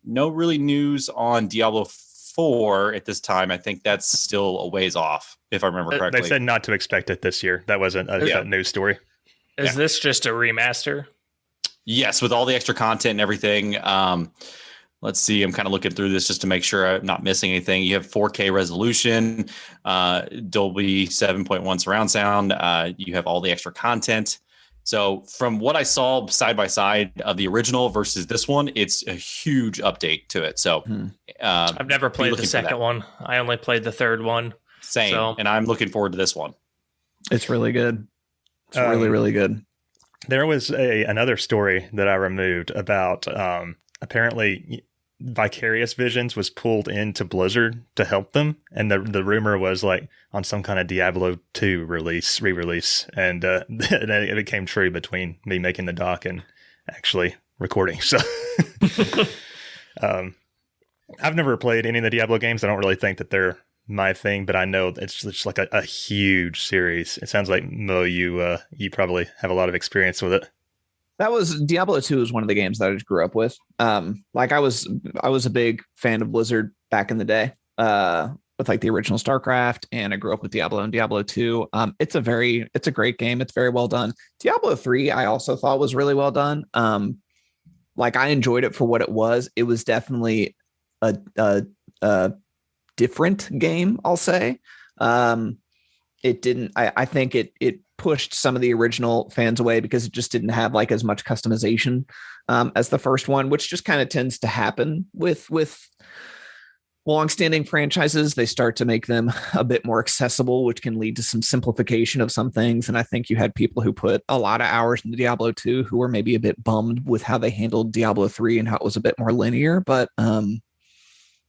No really news on Diablo 4 at this time. I think that's still a ways off, if I remember correctly. They said not to expect it this year. That wasn't a news story. Is this just a remaster? Yes, with all the extra content and everything. Let's see. I'm kind of looking through this just to make sure I'm not missing anything. You have 4K resolution, Dolby 7.1 surround sound. You have all the extra content. So from what I saw side by side of the original versus this one, it's a huge update to it. So I've never played the second one. I only played the third one. Same. So. And I'm looking forward to this one. It's really good. It's really, really good. There was another story that I removed about apparently Vicarious Visions was pulled into Blizzard to help them. And the rumor was like on some kind of Diablo 2 re-release. And it became true between me making the doc and actually recording. So I've never played any of the Diablo games. I don't really think that they're my thing, but I know it's just like a huge series. It sounds like Mo, you probably have a lot of experience with it. That was Diablo 2 is one of the games that I just grew up with. Like I was a big fan of Blizzard back in the day. like the original StarCraft, and I grew up with Diablo and Diablo 2. It's a great game. It's very well done. Diablo 3, I also thought was really well done. Like I enjoyed it for what it was. It was definitely a different game, I'll say. It didn't, I think it pushed some of the original fans away because it just didn't have like as much customization as the first one, which just kind of tends to happen with long-standing franchises. They start to make them a bit more accessible, which can lead to some simplification of some things. And I think you had people who put a lot of hours into Diablo 2 who were maybe a bit bummed with how they handled Diablo 3 and how it was a bit more linear. But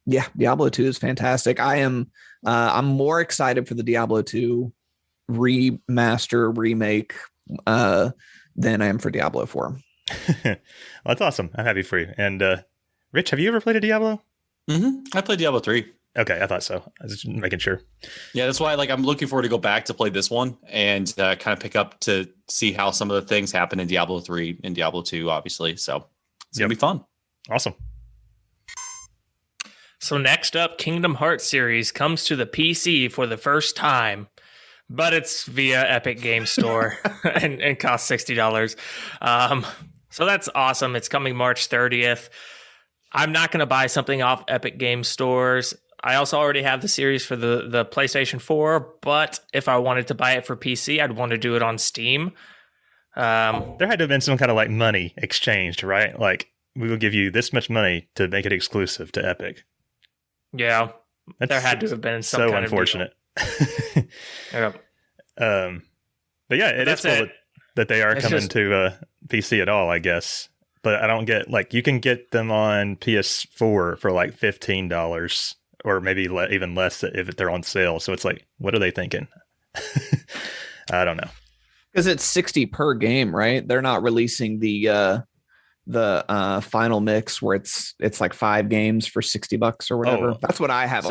yeah, Diablo 2 is fantastic. I'm more excited for the Diablo 2 remaster remake than I am for Diablo 4. Well, that's awesome. I'm happy for you. And Rich, have you ever played a Diablo? I played Diablo 3. Okay, I thought so. I was just making sure. Yeah, that's why I'm looking forward to go back to play this one and kind of pick up to see how some of the things happen in Diablo 3 and Diablo 2, obviously. So it's going to be fun. Awesome. So next up, Kingdom Hearts series comes to the PC for the first time, but it's via Epic Game Store and costs $60. So that's awesome. It's coming March 30th. I'm not going to buy something off Epic Game Stores. I also already have the series for the PlayStation 4, but if I wanted to buy it for PC, I'd want to do it on Steam. There had to have been some kind of like money exchanged, right? Like we will give you this much money to make it exclusive to Epic. Yeah, there had to have been some kind unfortunate. Yep. But yeah, it's cool that they are coming to PC at all, I guess. But I don't get, like, you can get them on PS4 for like $15 or maybe even less if they're on sale. So it's like, what are they thinking? I don't know. Because it's 60 per game, right? They're not releasing the final mix where it's like 5 games for $60 or whatever. That's what I have.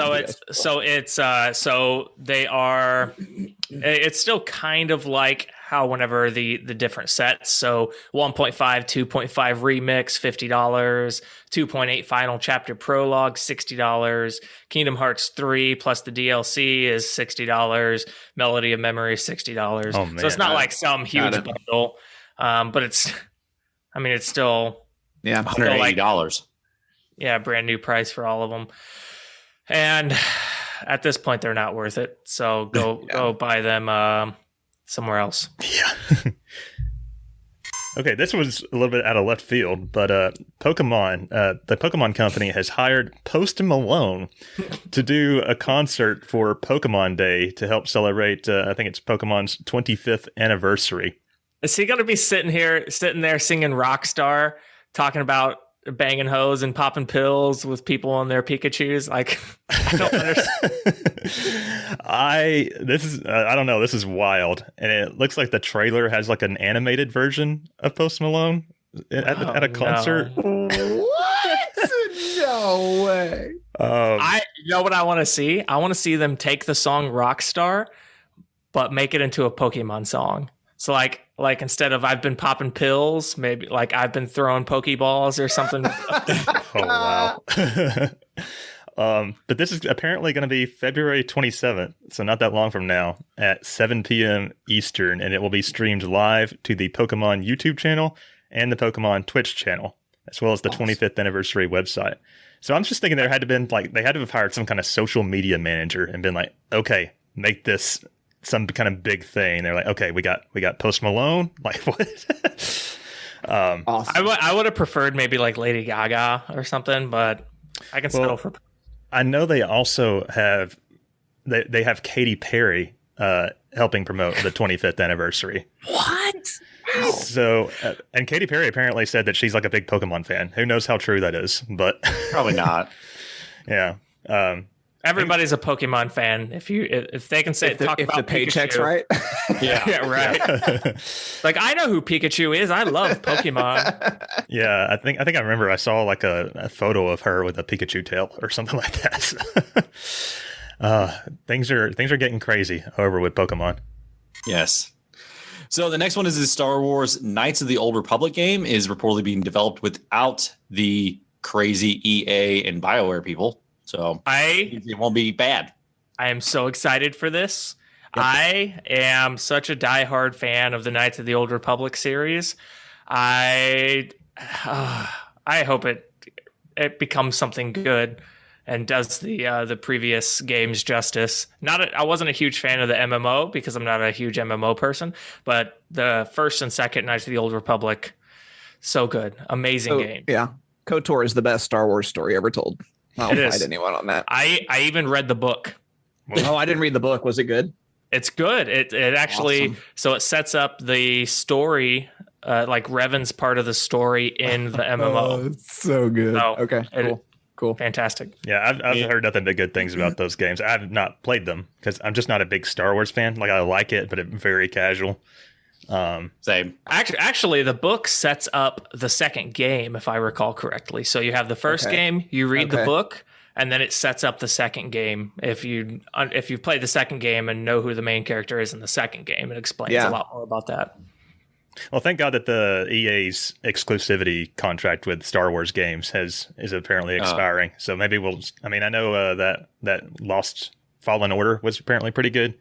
It's still kind of like how whenever the different sets. So 1.5, 2.5 remix, $50, 2.8 final chapter prologue, $60, Kingdom Hearts 3 plus the DLC is $60, Melody of Memory is $60. Oh, man. So it's not like some huge bundle, but it's still $180. Yeah, brand new price for all of them. And at this point, they're not worth it. So go buy them somewhere else. Yeah. Okay, this was a little bit out of left field, but Pokemon, the Pokemon Company has hired Post Malone to do a concert for Pokemon Day to help celebrate, I think it's Pokemon's 25th anniversary. Is he going to be sitting there singing Rockstar, talking about banging hoes and popping pills with people on their Pikachus? Like, I don't understand. I don't know. This is wild. And it looks like the trailer has like an animated version of Post Malone at a concert. No. What? No way. You know what I want to see? I want to see them take the song Rockstar, but make it into a Pokemon song. So like instead of I've been popping pills, maybe like I've been throwing Pokeballs or something. Oh, wow. But this is apparently going to be February 27th, so not that long from now, at 7 p.m. Eastern, and it will be streamed live to the Pokemon YouTube channel and the Pokemon Twitch channel, as well as the 25th anniversary website. So I'm just thinking they had to have hired some kind of social media manager and been like, okay, make this some kind of big thing. They're like, okay, we got Post Malone. Like, what? Awesome. I would have preferred maybe like Lady Gaga or something, but I can settle for. I know they also have they have Katy Perry helping promote the 25th anniversary. What? Wow. So, and Katy Perry apparently said that she's like a big Pokemon fan. Who knows how true that is? But probably not. Yeah. Everybody's a Pokemon fan. If they can say talk about the paycheck's Pikachu. Right. Yeah, right. Like I know who Pikachu is. I love Pokemon. Yeah, I think I remember I saw like a photo of her with a Pikachu tail or something like that. Things are getting crazy over with Pokemon. Yes. So the next one is the Star Wars Knights of the Old Republic game is reportedly being developed without the crazy EA and BioWare people. So it won't be bad. I am so excited for this. Yep. I am such a diehard fan of the Knights of the Old Republic series. I hope it becomes something good and does the previous games justice. I wasn't a huge fan of the MMO because I'm not a huge MMO person, but the first and second Knights of the Old Republic, so good, amazing game. Yeah, KOTOR is the best Star Wars story ever told. I don't fight anyone on that. I even read the book. Oh, I didn't read the book. Was it good? It's good. It actually awesome. So it sets up the story, like Revan's part of the story in the MMO. Oh, it's so good. So okay, cool, fantastic. Yeah, I've heard nothing but good things about those games. I have not played them because I'm just not a big Star Wars fan. Like, I like it, but it's very casual. Same. Actually, the book sets up the second game, if I recall correctly. So you have the first game, you read the book, and then it sets up the second game. If you've played the second game and know who the main character is in the second game, it explains a lot more about that. Well, thank God that the EA's exclusivity contract with Star Wars games is apparently expiring. So maybe I know that Lost Fallen Order was apparently pretty good,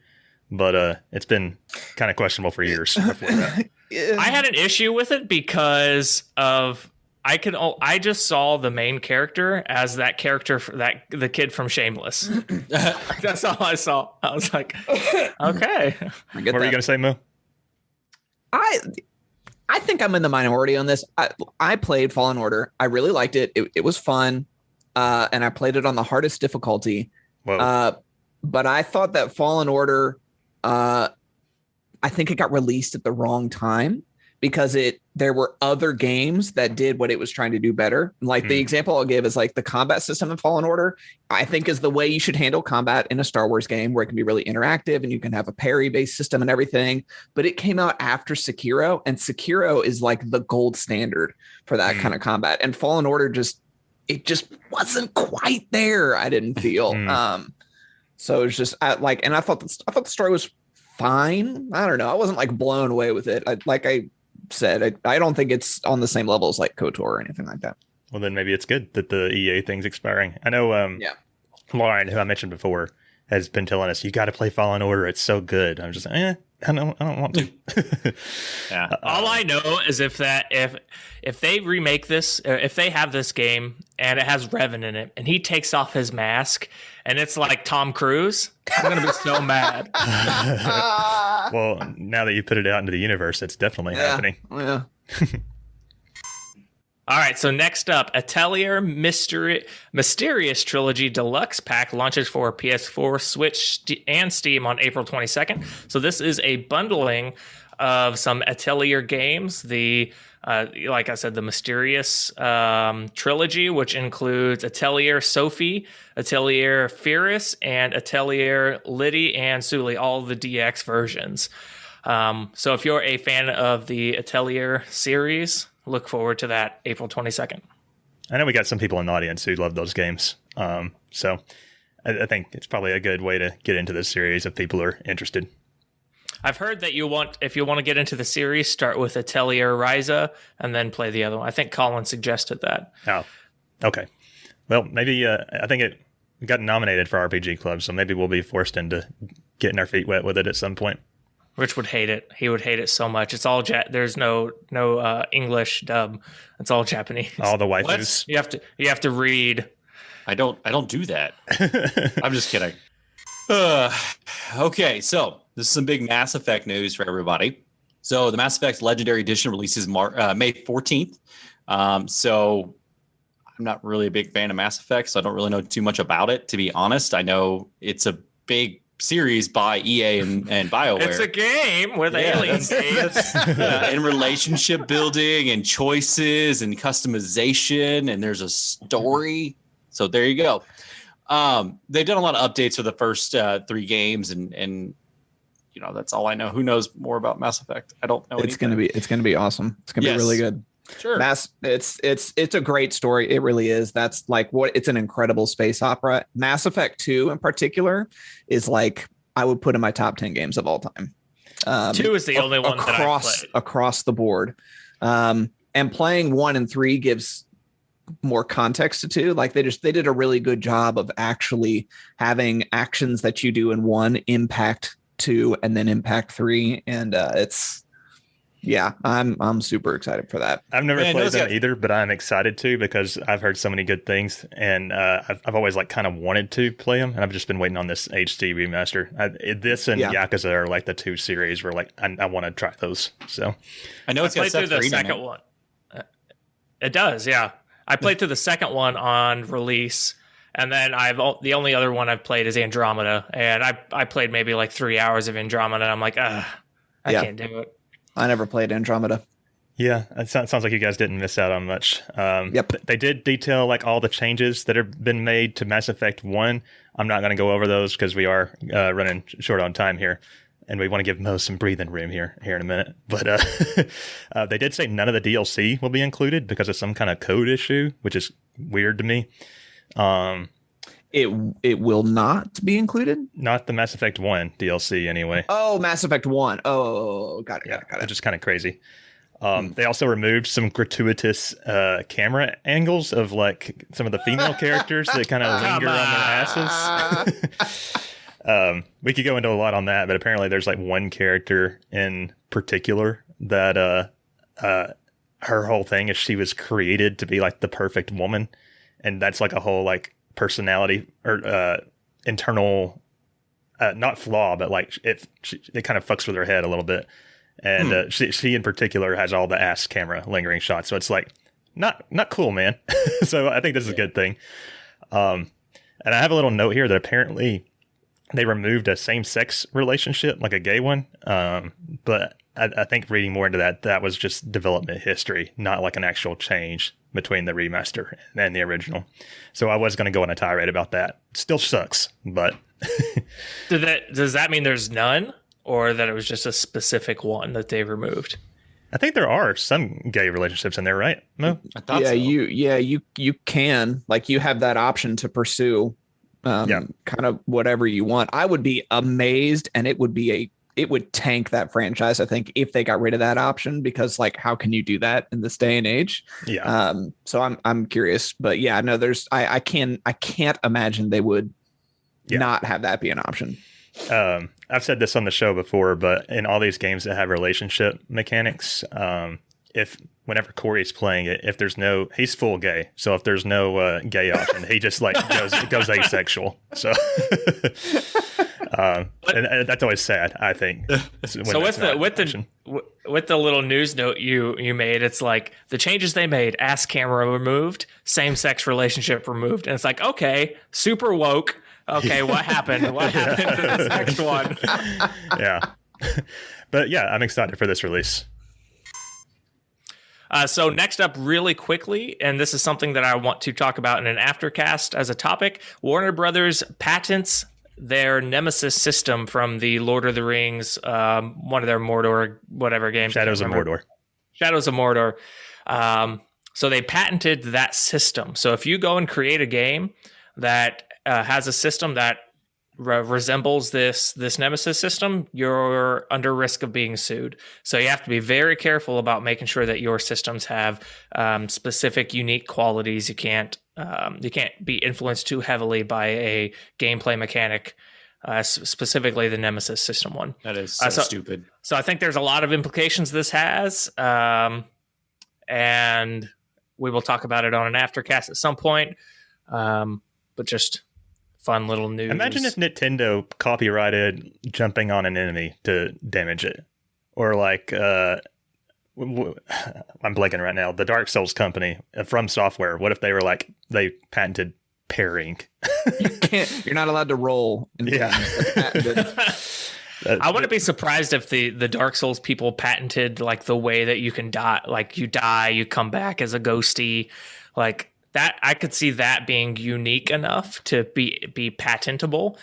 but it's been kind of questionable for years before that. I had an issue with it because of I just saw the main character as that character, the kid from Shameless. That's all I saw. I was like, okay. What were you going to say, Mo? I think I'm in the minority on this. I played Fallen Order. I really liked it. It was fun, and I played it on the hardest difficulty. But I thought that Fallen Order, I think it got released at the wrong time because there were other games that did what it was trying to do better. Like the example I'll give is like the combat system in Fallen Order, I think is the way you should handle combat in a Star Wars game where it can be really interactive and you can have a parry based system and everything. But it came out after Sekiro, and Sekiro is like the gold standard for that kind of combat. And Fallen Order just wasn't quite there. I didn't feel, so it was just I thought the story was fine. I don't know. I wasn't like blown away with it. I don't think it's on the same level as like KOTOR or anything like that. Well, then maybe it's good that the EA thing's expiring. I know Lauren, who I mentioned before, has been telling us, you got to play Fallen Order. It's so good. I'm just I don't want to. Yeah. All I know is if they remake this, if they have this game and it has Revan in it and he takes off his mask and it's like Tom Cruise, I'm going to be so mad. Well, now that you put it out into the universe, it's definitely happening. Yeah. All right, so next up, Atelier Mysterious Trilogy Deluxe Pack launches for PS4, Switch, and Steam on April 22nd. So this is a bundling of some Atelier games. Like I said, the Mysterious Trilogy, which includes Atelier Sophie, Atelier Fierce, and Atelier Liddy and Sully, all the DX versions. So if you're a fan of the Atelier series, look forward to that April 22nd. I know we got some people in the audience who love those games. So I think it's probably a good way to get into this series if people are interested. I've heard that if you want to get into the series, start with Atelier Ryza and then play the other one. I think Colin suggested that. Oh, okay. Well, maybe I think it got nominated for RPG Club, so maybe we'll be forced into getting our feet wet with it at some point. Rich would hate it. He would hate it so much. It's all there's no English dub. It's all Japanese. All the waifus. You have to read. I don't do that. I'm just kidding. Okay, so this is some big Mass Effect news for everybody. So the Mass Effect Legendary Edition releases May 14th. So I'm not really a big fan of Mass Effect, so I don't really know too much about it, to be honest. I know it's a big series by EA and BioWare. It's a game with aliens. And relationship building and choices and customization, and there's a story. So there you go. They've done a lot of updates for the first 3 games, and you know, that's all I know. Who knows more about Mass Effect? I don't know. It's gonna be awesome. It's gonna be really good. Sure. It's a great story. It really is. That's like it's an incredible space opera. Mass Effect 2 in particular is like, I would put in my top 10 games of all time. 2 is the only one that I played. Across the board. And playing 1 and 3 gives more context to two. Like they did a really good job of actually having actions that you do in one impact two and then impact three. And I'm super excited for that. I've never played that either, but I'm excited to because I've heard so many good things, and I've always like kind of wanted to play them, and I've just been waiting on this HD remaster. This and Yakuza are like the two series where like I want to try those. So I know it's played through the second one. It does, yeah. I played through the second one on release, and then the only other one I've played is Andromeda, and I played maybe like 3 hours of Andromeda, and I'm like, I can't do it. I never played Andromeda. Yeah, it sounds like you guys didn't miss out on much. Yep. They did detail like all the changes that have been made to Mass Effect 1. I'm not going to go over those because we are running short on time here, and we want to give Mo some breathing room here in a minute. But they did say none of the DLC will be included because of some kind of code issue, which is weird to me. It will not be included? Not the Mass Effect 1 DLC anyway. Oh, Mass Effect 1. Oh, got it. Which is kind of crazy. They also removed some gratuitous camera angles of like some of the female characters that kind of linger on their asses. We could go into a lot on that, but apparently there's like one character in particular that her whole thing is she was created to be like the perfect woman. And that's like a whole like personality or internal not flaw, but like it kind of fucks with her head a little bit. And she in particular has all the ass camera lingering shots, so it's like not cool, man. So I think this is a good thing. And I have a little note here that apparently they removed a same-sex relationship, like a gay one, but I think reading more into that was just development history, not like an actual change between the remaster and the original. So I was going to go on a tirade about that. Still sucks, but does that mean there's none, or that it was just a specific one that they removed? I think there are some gay relationships in there, right, Mo? I thought so. You can, like, you have that option to pursue kind of whatever you want. I would be amazed, and it would tank that franchise, I think, if they got rid of that option, because like, how can you do that in this day and age? Yeah. So I'm curious, but yeah, no, I can't imagine they would not have that be an option. I've said this on the show before, but in all these games that have relationship mechanics, whenever Corey's playing it, if there's no, he's full gay. So if there's no gay option, he just like goes asexual. So, and that's always sad, I think. So with the little news note you made, it's like the changes they made: ass camera removed, same sex relationship removed, and it's like, okay, super woke. Okay, what happened? What happened to this next one? Yeah. But yeah, I'm excited for this release. So next up, really quickly, and this is something that I want to talk about in an aftercast as a topic, Warner Brothers patents their Nemesis system from the Lord of the Rings, one of their Mordor, whatever game. Shadows of Mordor. So they patented that system. So if you go and create a game that has a system that resembles this Nemesis system, you're under risk of being sued. So you have to be very careful about making sure that your systems have specific, unique qualities. You can't be influenced too heavily by a gameplay mechanic, specifically the Nemesis system one. That is so stupid. So I think there's a lot of implications this has, and we will talk about it on an aftercast at some point. But just fun little news. Imagine if Nintendo copyrighted jumping on an enemy to damage it. Or like, I'm blanking right now, the Dark Souls company, From Software, what if they were like, they patented parrying? You're not allowed to roll. I wouldn't be surprised if the Dark Souls people patented like the way that you can die, like you die, you come back as a ghosty, like that. I could see that being unique enough to be patentable.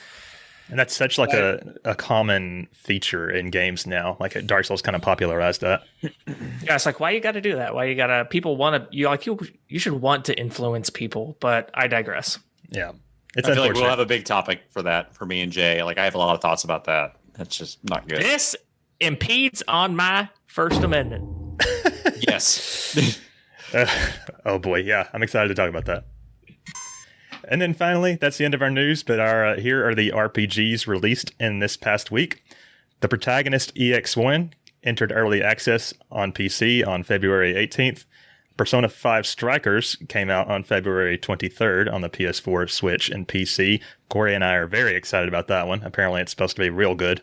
And that's such like a common feature in games now. Like Dark Souls kind of popularized that. Yeah, it's like, why you got to do that? Why you got to? People want to. You should want to influence people. But I digress. Yeah, I feel like we'll have a big topic for that for me and Jay. Like I have a lot of thoughts about that. That's just not good. This impedes on my First Amendment. Yes. Oh boy, yeah, I'm excited to talk about that. And then finally, that's the end of our news, but here are the RPGs released in this past week. The Protagonist EX1 entered early access on PC on February 18th. Persona 5 Strikers came out on February 23rd on the PS4, Switch, and PC. Corey and I are very excited about that one. Apparently it's supposed to be real good.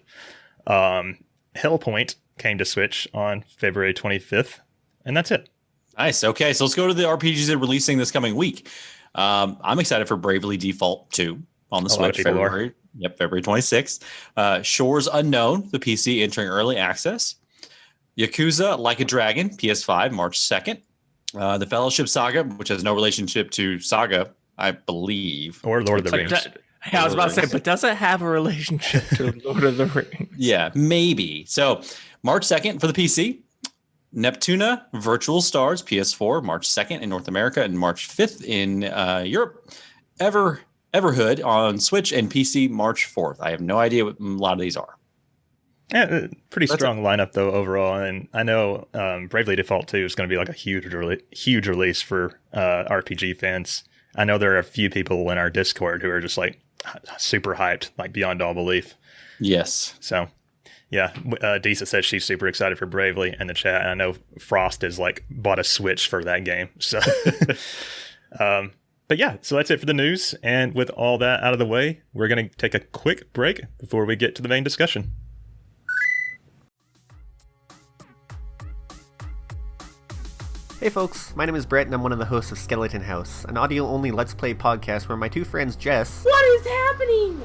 Hellpoint came to Switch on February 25th, and that's it. Nice. Okay, so let's go to the RPGs that are releasing this coming week. I'm excited for Bravely Default 2 on the Switch. February 26th. Shores Unknown, the PC, entering early access. Yakuza Like a Dragon, PS5, March 2nd. The Fellowship Saga, which has no relationship to Saga, I believe. Or Lord of the Rings. I was about to say, but does it have a relationship to Lord of the Rings? Yeah, maybe. So March 2nd for the PC. Neptuna Virtual Stars, PS4, March 2nd in North America and March 5th in Europe. Everhood on Switch and PC, March 4th. I have no idea what a lot of these are. Yeah, pretty strong lineup though overall, and I know Bravely Default 2 is going to be like a huge release for RPG fans. I know there are a few people in our Discord who are just like super hyped, like beyond all belief. Yes. So, yeah, Disa says she's super excited for Bravely in the chat, and I know Frost is like bought a Switch for that game. So, but yeah, so that's it for the news, and with all that out of the way, we're going to take a quick break before we get to the main discussion. Hey folks, my name is Brett and I'm one of the hosts of Skeleton House, an audio-only Let's Play podcast where my two friends Jess... What is happening?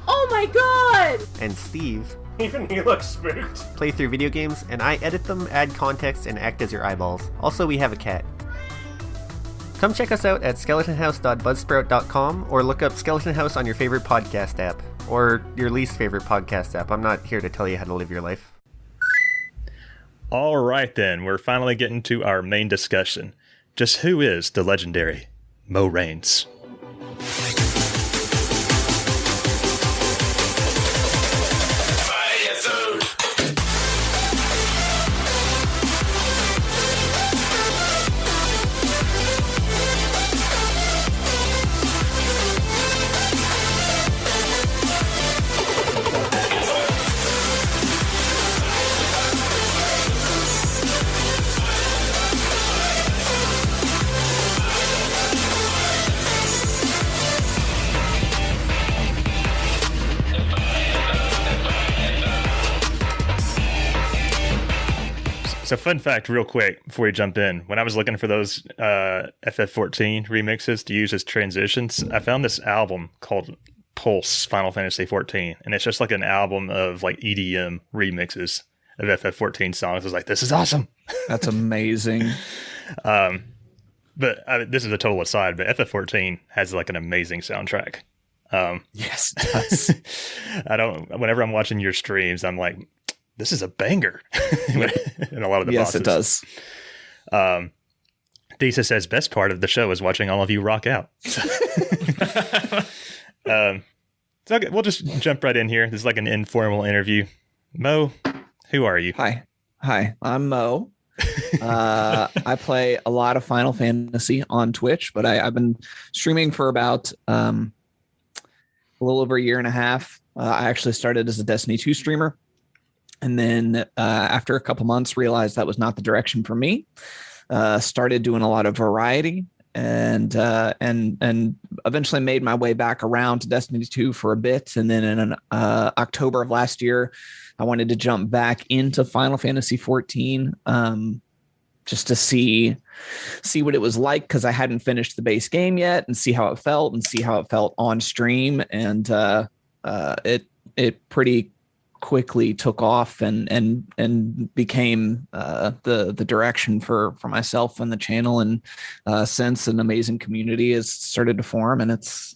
Oh my god! ...and Steve... Even he looks spooked. ...play through video games, and I edit them, add context, and act as your eyeballs. Also, we have a cat. Come check us out at skeletonhouse.buzzsprout.com or look up Skeleton House on your favorite podcast app. Or your least favorite podcast app. I'm not here to tell you how to live your life. All right, then. We're finally getting to our main discussion. Just who is the legendary Mo Raines? So fun fact real quick before we jump in, when I was looking for those FF14 remixes to use as transitions, I found this album called Pulse Final Fantasy 14, and it's just like an album of like EDM remixes of FF14 songs. I was like, this is awesome. That's amazing. But this is a total aside, but FF14 has like an amazing soundtrack. Yes, it does. Whenever I'm watching your streams, I'm like, this is a banger. And a lot of the bosses. Yes, it does. Disa says, best part of the show is watching all of you rock out. So okay, we'll just jump right in here. This is like an informal interview. Mo, who are you? Hi, I'm Mo. I play a lot of Final Fantasy on Twitch, but I've been streaming for about a little over a year and a half. I actually started as a Destiny 2 streamer. And then after a couple months, realized that was not the direction for me. Started doing a lot of variety and eventually made my way back around to Destiny 2 for a bit. And then in October of last year, I wanted to jump back into Final Fantasy 14 just to see what it was like, because I hadn't finished the base game yet, and see how it felt on stream. And it pretty quickly took off and became the direction for myself and the channel, and since an amazing community has started to form, and it's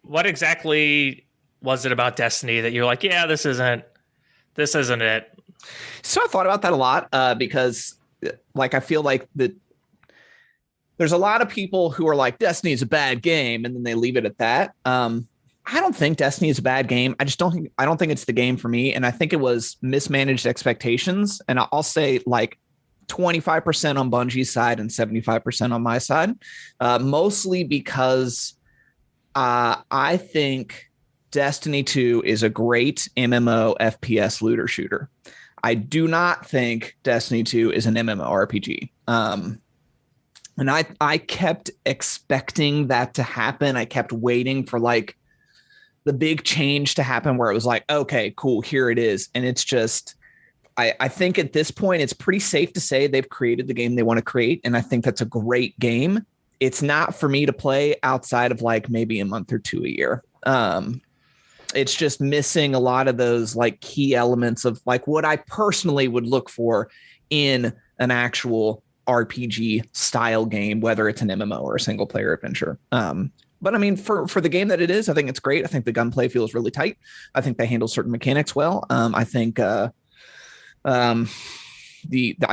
what exactly was it about Destiny that you're like, yeah, this isn't it? So I thought about that a lot because like I feel like that there's a lot of people who are like, Destiny is a bad game, and then they leave it at that. I don't think Destiny is a bad game. I don't think it's the game for me. And I think it was mismanaged expectations. And I'll say, like, 25% on Bungie's side and 75% on my side, mostly because I think Destiny 2 is a great MMO FPS looter shooter. I do not think Destiny 2 is an MMORPG. And I kept expecting that to happen. I kept waiting for like the big change to happen where it was like, okay, cool, here it is. And it's just, I think at this point, it's pretty safe to say they've created the game they want to create. And I think that's a great game. It's not for me to play outside of like maybe a month or two a year. It's just missing a lot of those like key elements of like what I personally would look for in an actual RPG style game, whether it's an MMO or a single player adventure. But I mean, for the game that it is, I think it's great. I think the gunplay feels really tight. I think they handle certain mechanics well. I think I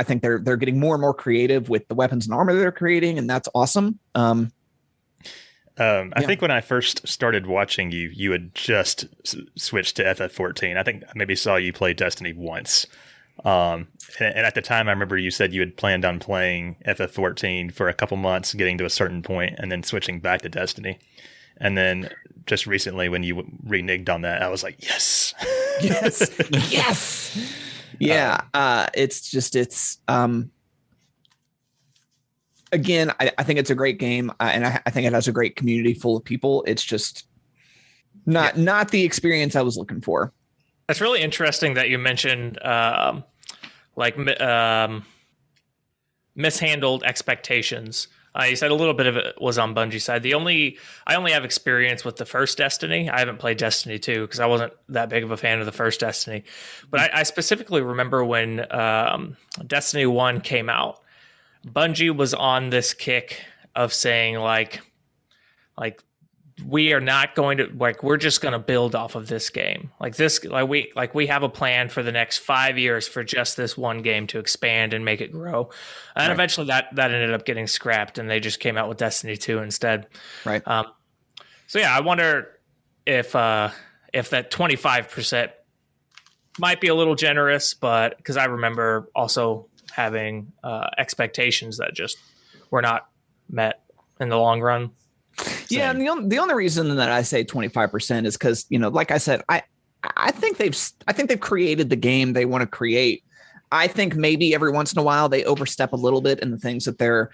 think they're getting more and more creative with the weapons and armor they're creating, and that's awesome. I think when I first started watching you, you had just switched to FF14. I think I maybe saw you play Destiny once. And at the time, I remember you said you had planned on playing FF14 for a couple months, getting to a certain point, and then switching back to Destiny. And then just recently, when you reneged on that, I was like, yes. Yes. Yes. Yeah. Again, I think it's a great game, and I think it has a great community full of people. It's just not the experience I was looking for. That's really interesting that you mentioned mishandled expectations. You said a little bit of it was on Bungie's side. I only have experience with the first Destiny. I haven't played Destiny 2 because I wasn't that big of a fan of the first Destiny. But I specifically remember when Destiny 1 came out, Bungie was on this kick of saying like we are not going to we're just going to build off of this game. We have a plan for the next 5 years for just this one game to expand and make it grow. And eventually that ended up getting scrapped and they just came out with Destiny 2 instead. Right. So yeah, I wonder if that 25% might be a little generous, but because I remember also having expectations that just were not met in the long run. Yeah, and the only reason that I say 25% is because, like I said, I think they've created the game they want to create. I think maybe every once in a while they overstep a little bit in the things that they're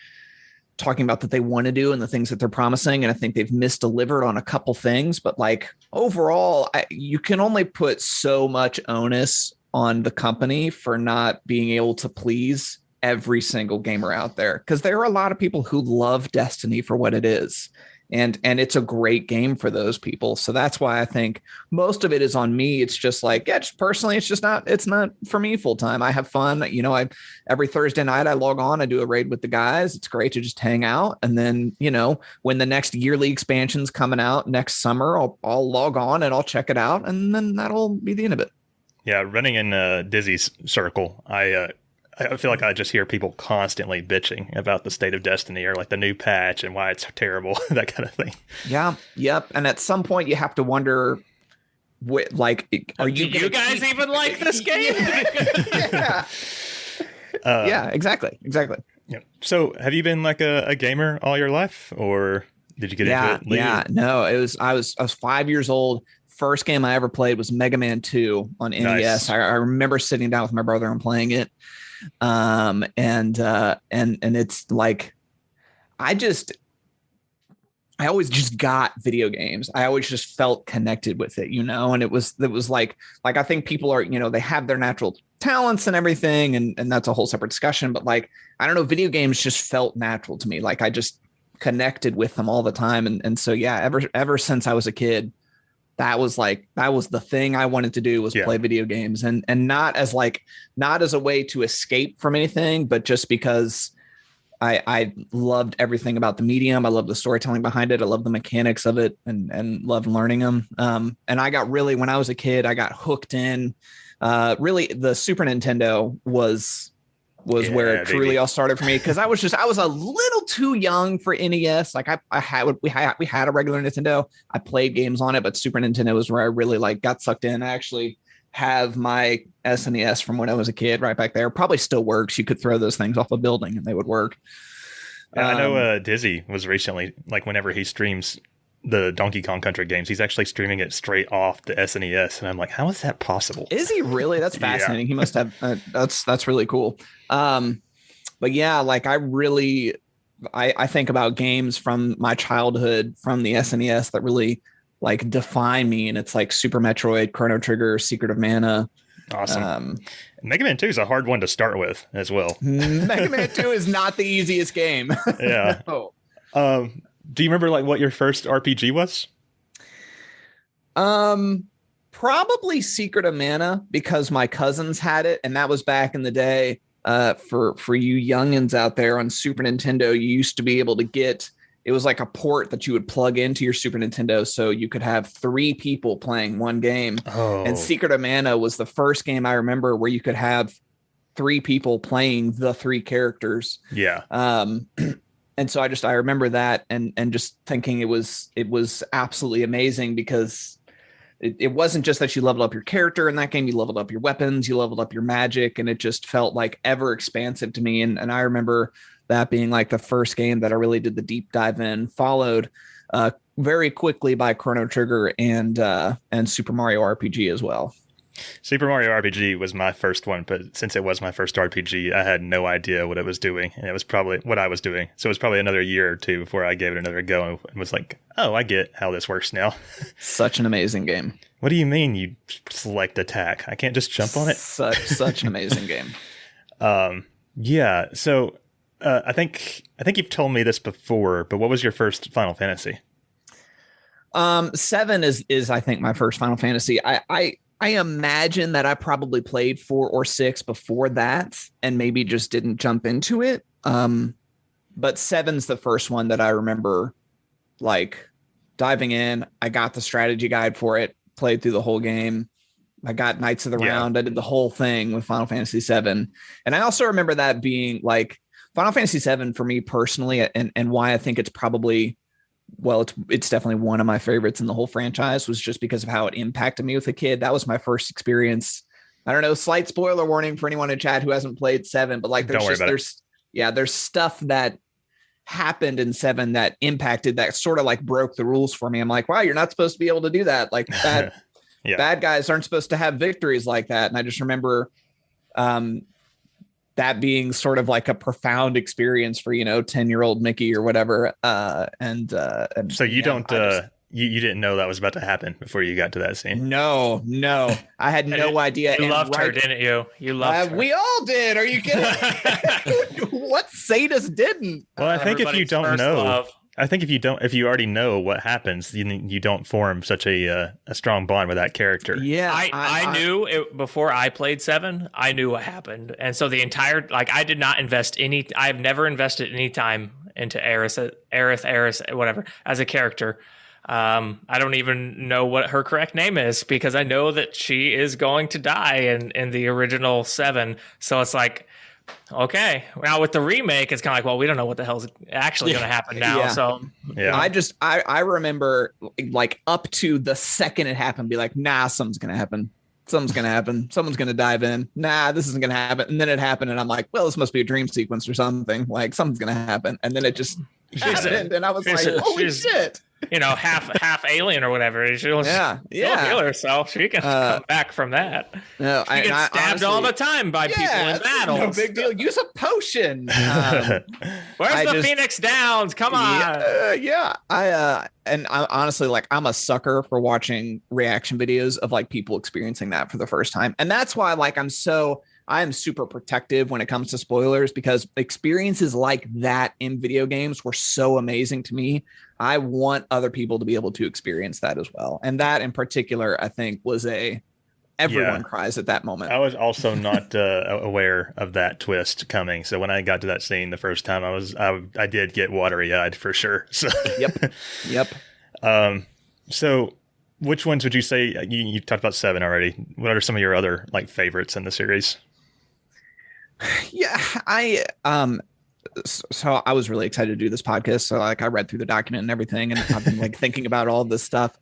talking about that they want to do and the things that they're promising, and I think they've misdelivered on a couple things. But like overall, you can only put so much onus on the company for not being able to please every single gamer out there, because there are a lot of people who love Destiny for what it is. And it's a great game for those people. So that's why I think most of it is on me. It's just like, just personally, it's not for me full time. I have fun. Every Thursday night I log on, I do a raid with the guys. It's great to just hang out. And then, when the next yearly expansion's coming out next summer, I'll log on and I'll check it out. And then that'll be the end of it. Yeah. Running in Dizzy's circle, I feel like I just hear people constantly bitching about the state of Destiny or like the new patch and why it's terrible, that kind of thing. Yeah. Yep. And at some point you have to wonder, are you guys even like this game? Yeah. Yeah, exactly. Yeah. So have you been like a gamer all your life, or did you get into it later? Yeah. No, I was 5 years old. First game I ever played was Mega Man 2 on NES. Nice. I remember sitting down with my brother and playing it. And it's like, I always just got video games. I always just felt connected with it, and it was like I think people are, they have their natural talents and everything. And that's a whole separate discussion, but like, I don't know, video games just felt natural to me. Like I just connected with them all the time. And so, yeah, ever since I was a kid, that was the thing I wanted to do was play video games, and not as a way to escape from anything, but just because I loved everything about the medium. I loved the storytelling behind it. I loved the mechanics of it and loved learning them. And I got really, when I was a kid, I got hooked in, really the Super Nintendo was where it truly all started for me, because I was a little too young for NES. Like we had a regular Nintendo. I played games on it, but Super Nintendo was where I really got sucked in. I actually have my SNES from when I was a kid right back there. Probably still works. You could throw those things off a building and they would work. Yeah, I know Dizzy was recently, like whenever he streams the Donkey Kong Country games, he's actually streaming it straight off the SNES, and I'm like, how is that possible? Is he really? That's fascinating. He must have. That's really cool. But yeah, like I think about games from my childhood from the SNES that really like define me, and it's like Super Metroid, Chrono Trigger, Secret of Mana. Awesome. Mega Man 2 is a hard one to start with as well. Mega Man 2 is not the easiest game. Yeah. No. Do you remember like what your first RPG was? Probably Secret of Mana, because my cousins had it, and that was back in the day. For you youngins out there on Super Nintendo, you used to be able to get, it was like a port that you would plug into your Super Nintendo, so you could have 3 people playing one game. Oh. And Secret of Mana was the first game I remember where you could have 3 people playing the 3 characters. Yeah. And so I remember that and just thinking it was absolutely amazing, because it wasn't just that you leveled up your character in that game, you leveled up your weapons, you leveled up your magic, and it just felt like ever expansive to me. And I remember that being like the first game that I really did the deep dive in, followed very quickly by Chrono Trigger and Super Mario RPG as well. Super Mario RPG was my first one, but since it was my first RPG, I had no idea what it was doing, and it was probably what I was doing. So it was probably another year or 2 before I gave it another go and was like, oh, I get how this works now. Such an amazing game. What do you mean you select attack? I can't just jump on it? Such an amazing game. Yeah, so I think you've told me this before, but what was your first Final Fantasy? 7 is I think my first Final Fantasy. I imagine that I probably played 4 or 6 before that and maybe just didn't jump into it. But 7's the first one that I remember like diving in. I got the strategy guide for it, played through the whole game. I got Knights of the Round. I did the whole thing with Final Fantasy 7. And I also remember that being like Final Fantasy 7 for me personally, and why I think it's probably, well, it's definitely one of my favorites in the whole franchise, was just because of how it impacted me with a kid. That was my first experience. I don't know, slight spoiler warning for anyone in chat who hasn't played 7, but like there's stuff that happened in 7 that impacted, that sort of like broke the rules for me. I'm like, wow, you're not supposed to be able to do that. Like bad guys aren't supposed to have victories like that. And I just remember that being sort of like a profound experience for, 10-year-old Mickey or whatever. So you you didn't know that was about to happen before you got to that scene? No, I had no idea. You loved her, didn't you? You loved her. We all did. Are you kidding? What sadist didn't? Well, I think if you don't know, if you already know what happens, you don't form such a strong bond with that character. Yeah, I knew it before I played 7. I knew what happened, and so the entire I did not invest any. I've never invested any time into Aerith, whatever, as a character. I don't even know what her correct name is, because I know that she is going to die in the original 7. So it's like, okay, now with the remake, it's kind of like, well, we don't know what the hell's actually going to happen now. Yeah. So yeah, I remember like up to the second it happened, be like, nah, something's going to happen. Something's going to happen. Someone's going to dive in. Nah, this isn't going to happen. And then it happened. And I'm like, well, this must be a dream sequence or something. Like something's going to happen. And then it just happened. And I was like, holy shit. Half alien or whatever. She'll heal herself. She can come back from that. No, she gets stabbed all the time by people in battles. No big deal. Use a potion. Where's the Phoenix Downs? Come on. I honestly, like, I'm a sucker for watching reaction videos of like people experiencing that for the first time, and that's why like I am super protective when it comes to spoilers, because experiences like that in video games were so amazing to me. I want other people to be able to experience that as well. And that in particular, I think was everyone cries at that moment. I was also not aware of that twist coming. So when I got to that scene the first time, I did get watery eyed for sure. So Yep. So which ones would you say, you talked about 7 already. What are some of your other like favorites in the series? Yeah, so I was really excited to do this podcast. So like I read through the document and everything, and I've been like thinking about all this stuff.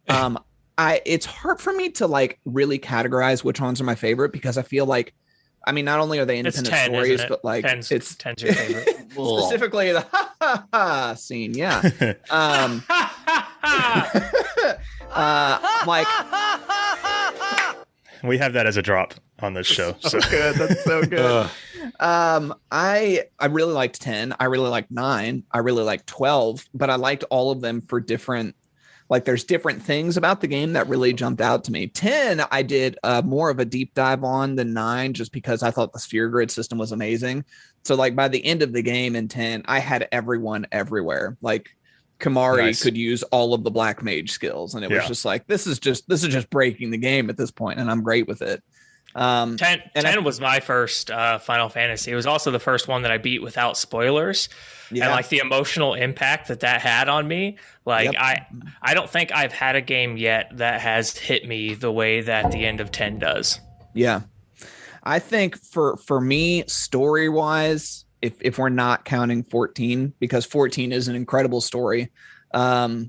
it's hard for me to like really categorize which ones are my favorite, because I feel like, I mean, not only are they independent 10, stories, but like 10's your favorite. specifically the ha ha ha scene. Yeah. Like, we have that as a drop on this show. So good. That's so good. I really liked 10. I really liked 9. I really liked 12, but I liked all of them for different, like there's different things about the game that really jumped out to me. 10, I did more of a deep dive on than 9, just because I thought the sphere grid system was amazing. So like by the end of the game in 10, I had everyone everywhere. Like Kamari could use all of the black mage skills, and it was just like, this is just breaking the game at this point, and I'm great with it. 10 was my first Final Fantasy. It was also the first one that I beat without spoilers. Yeah. And like the emotional impact that had on me, like I don't think I've had a game yet that has hit me the way that the end of 10 does. Yeah. I think for me, story wise, if we're not counting 14, because 14 is an incredible story. I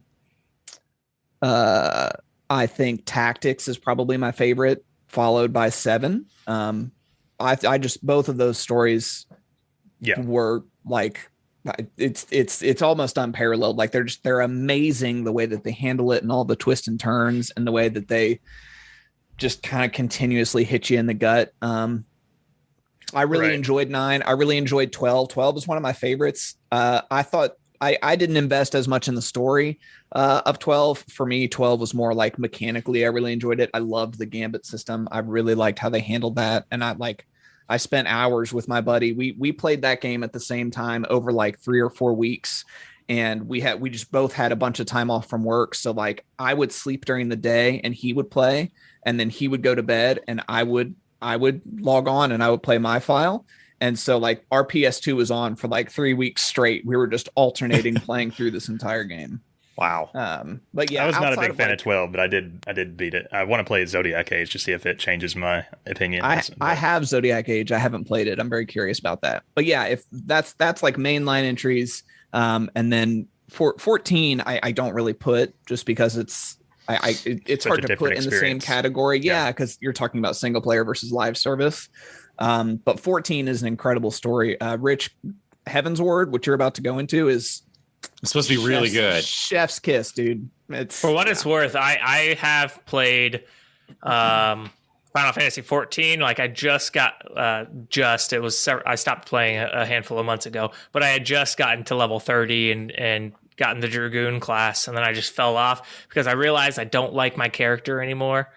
think Tactics is probably my favorite, followed by 7. I just, both of those stories were like, it's almost unparalleled. Like they're amazing, the way that they handle it and all the twists and turns and the way that they just kind of continuously hit you in the gut. I really enjoyed 9. I really enjoyed 12. 12 is one of my favorites. I thought I didn't invest as much in the story of 12. For me, 12 was more like mechanically, I really enjoyed it. I loved the gambit system. I really liked how they handled that. And I spent hours with my buddy. We played that game at the same time over like 3 or 4 weeks. And we just both had a bunch of time off from work. So like I would sleep during the day and he would play, and then he would go to bed and I would log on and I would play my file. And so like our PS2 was on for like 3 weeks straight. We were just alternating playing through this entire game. Wow. But yeah, I was not a big fan of 12, but I did beat it. I want to play Zodiac Age to see if it changes my opinion. I have Zodiac Age. I haven't played it. I'm very curious about that. But yeah, if that's like mainline entries. And then for 14, I don't really put, just because it's hard to put in the same category. Yeah, because you're talking about single player versus live service. But 14 is an incredible story. Rich, Heaven's Word, what you're about to go into, is it's supposed to be really good. Chef's kiss, dude. It's, for what it's worth, I have played Final Fantasy 14. Like I just got I stopped playing a handful of months ago, but I had just gotten to level 30 and gotten the Dragoon class, and then I just fell off because I realized I don't like my character anymore.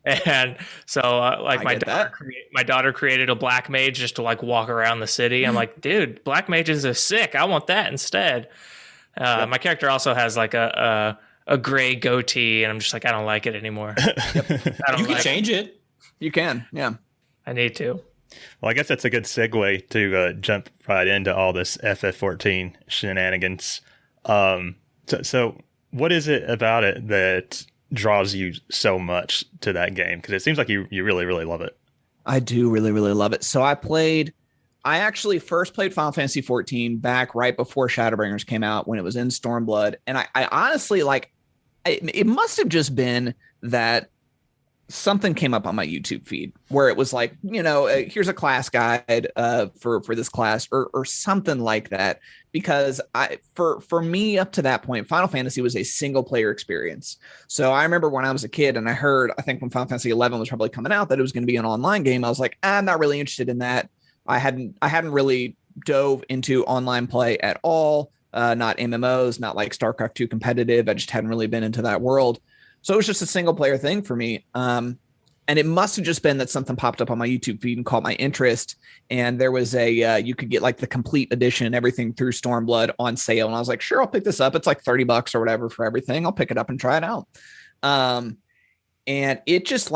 And so like my daughter created a black mage just to like walk around the city. I'm like, dude, black mages are sick. I want that instead. My character also has like a gray goatee, and I'm just like, I don't like it anymore. You can change it. You can. Yeah. I need to. Well, I guess that's a good segue to jump right into all this FF14 shenanigans. So what is it about it that draws you so much to that game? Because it seems like you really, really love it. I do really, really love it. So I actually first played Final Fantasy 14 back right before Shadowbringers came out, when it was in Stormblood. And I honestly, like, it must have just been that something came up on my YouTube feed where it was like, here's a class guide for this class or something like that. Because for me up to that point, Final Fantasy was a single player experience. So I remember when I was a kid and I heard, I think when Final Fantasy 11 was probably coming out, that it was going to be an online game. I was like, I'm not really interested in that. I hadn't really dove into online play at all. Not MMOs, not like StarCraft 2 competitive. I just hadn't really been into that world. So it was just a single player thing for me. And it must have just been that something popped up on my YouTube feed and caught my interest. And there was you could get like the complete edition and everything through Stormblood on sale. And I was like, sure, I'll pick this up. It's like $30 or whatever for everything. I'll pick it up and try it out. And it just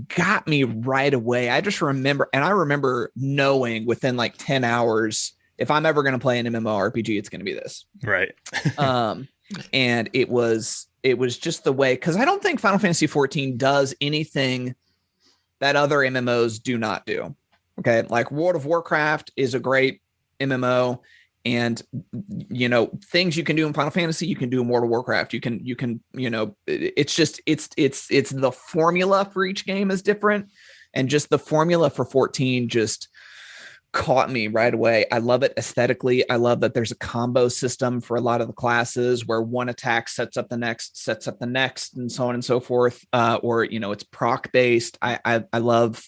got me right away. I remember knowing within like 10 hours, if I'm ever going to play an MMORPG, it's going to be this. Right. And it was just the way, because I don't think Final Fantasy 14 does anything that other MMOs do not do. Okay. Like World of Warcraft is a great MMO. and things you can do in Final Fantasy, you can do in World of Warcraft. You can it's just it's the formula for each game is different, and just the formula for 14 just caught me right away. I love it aesthetically. I love that there's a combo system for a lot of the classes where one attack sets up the next, and so on and so forth. Or it's proc based. I love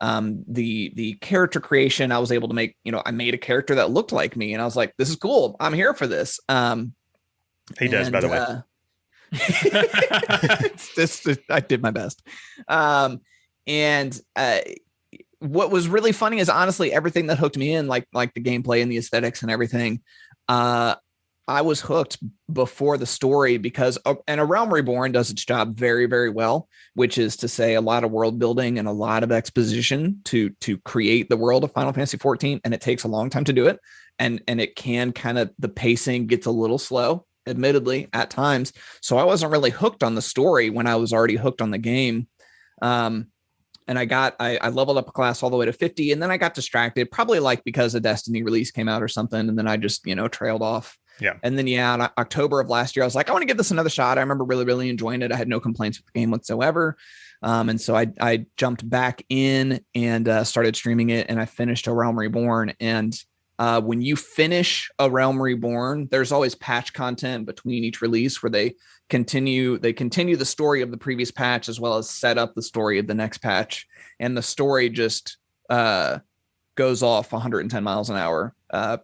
the character creation. I was able to make, I made a character that looked like me, and I was like, this is cool. I'm here for this. He does, by the way. I did my best. What was really funny is honestly everything that hooked me in, like the gameplay and the aesthetics and everything. I was hooked before the story because and A Realm Reborn does its job very, very well, which is to say a lot of world building and a lot of exposition to create the world of Final Fantasy 14. And it takes a long time to do it. And it can the pacing gets a little slow, admittedly, at times. So I wasn't really hooked on the story when I was already hooked on the game. And I leveled up a class all the way to 50, and then I got distracted, probably because a Destiny release came out or something. And then I just, trailed off. Yeah. And then, in October of last year, I was like, I want to give this another shot. I remember really, really enjoying it. I had no complaints with the game whatsoever. And so I jumped back in and started streaming it, and I finished A Realm Reborn. And when you finish A Realm Reborn, there's always patch content between each release where they continue the story of the previous patch as well as set up the story of the next patch. And the story just goes off 110 miles an hour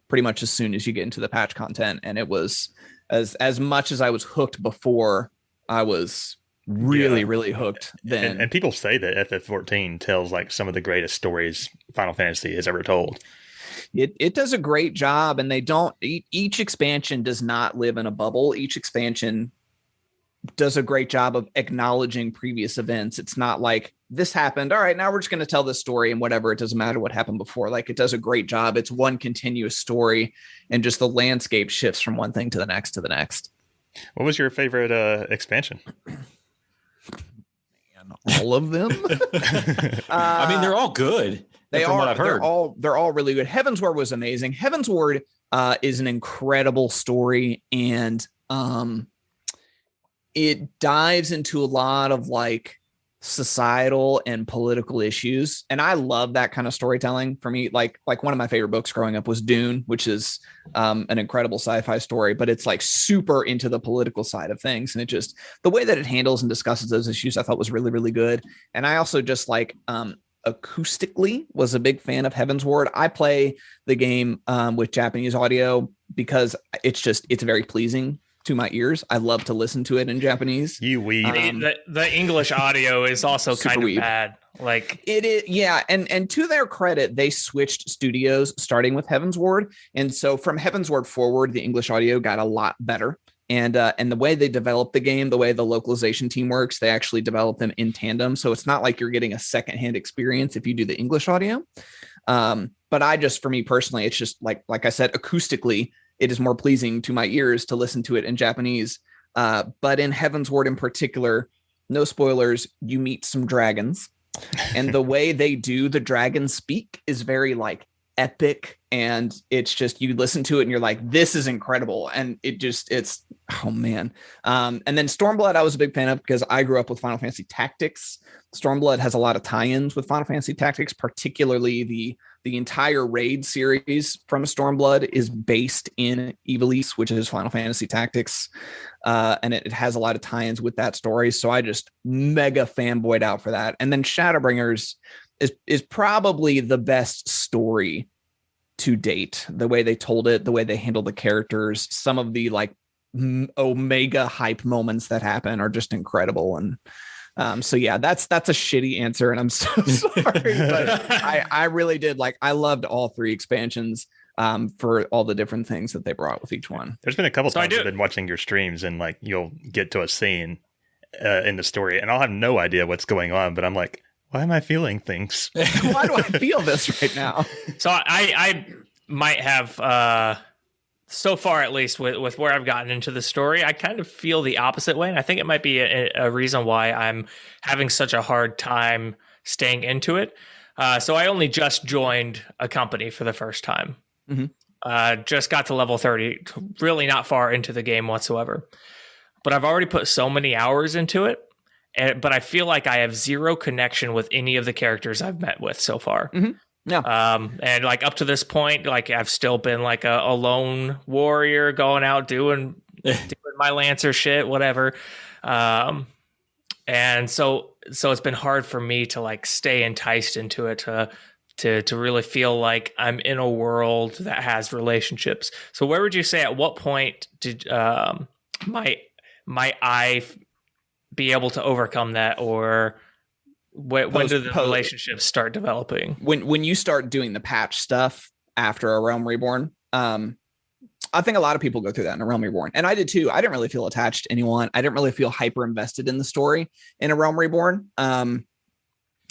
pretty much as soon as you get into the patch content. And it was as much as I was hooked before, I was really, really hooked then. And people say that FF14 tells some of the greatest stories Final Fantasy has ever told. It does a great job, and each expansion does not live in a bubble. Each expansion does a great job of acknowledging previous events. It's not like this happened. All right, now we're just going to tell this story and whatever. It doesn't matter what happened before. It does a great job. It's one continuous story, and just the landscape shifts from one thing to the next to the next. What was your favorite expansion? All of them. I mean, they're all good. They from are. What I've heard. They're all really good. Heavensward was amazing. Heavensward is an incredible story, and it dives into a lot of societal and political issues, and I love that kind of storytelling. For me, like one of my favorite books growing up was Dune, which is an incredible sci-fi story, but it's super into the political side of things, and it just the way that it handles and discusses those issues I thought was really, really good. And I also just acoustically was a big fan of Heavensward. I play the game with Japanese audio because it's very pleasing to my ears. I love to listen to it in Japanese. You weeb. The English audio is also kind of weeb. bad. It is, yeah. And to their credit, they switched studios starting with Heavensward. And so from Heavensward forward, the English audio got a lot better. And the way they develop the game, the way the localization team works, they actually develop them in tandem. So it's not like you're getting a secondhand experience if you do the English audio. But for me personally, it's just like I said, acoustically, it is more pleasing to my ears to listen to it in Japanese. But in Heavensward in particular, no spoilers, you meet some dragons. And the way they do the dragon speak is very epic, and it's just you listen to it and you're like, this is incredible. And it's oh man. And then Stormblood I was a big fan of because I grew up with Final Fantasy Tactics. Stormblood has a lot of tie-ins with Final Fantasy Tactics, particularly the entire raid series from Stormblood is based in Ivalice, which is Final Fantasy Tactics. And it has a lot of tie-ins with that story. So I just mega fanboyed out for that. And then Shadowbringers is probably the best story to date. The way they told it, the way they handle the characters, some of the omega hype moments that happen are just incredible. And so yeah, that's a shitty answer, and I'm so sorry, but I really did I loved all three expansions for all the different things that they brought with each one. There's been a couple times I've been watching your streams, and you'll get to a scene in the story, and I'll have no idea what's going on, but I'm like, why am I feeling things? Why do I feel this right now? So I might have so far, at least with where I've gotten into the story, I kind of feel the opposite way. And I think it might be a reason why I'm having such a hard time staying into it. So I only just joined a company for the first time. Mm-hmm. Just got to level 30, really not far into the game whatsoever. But I've already put so many hours into it. But I feel like I have zero connection with any of the characters I've met with so far. Mm-hmm. Yeah. And like up to this point, like I've still been like a lone warrior going out doing my Lancer shit, whatever. And so it's been hard for me to like stay enticed into it, to really feel like I'm in a world that has relationships. So where would you say, at what point did might I be able to overcome that, or when do the relationships start developing? When you start doing the patch stuff after A Realm Reborn, I think a lot of people go through that in A Realm Reborn, and I did too. I didn't really feel attached to anyone. I didn't really feel hyper invested in the story in A Realm Reborn.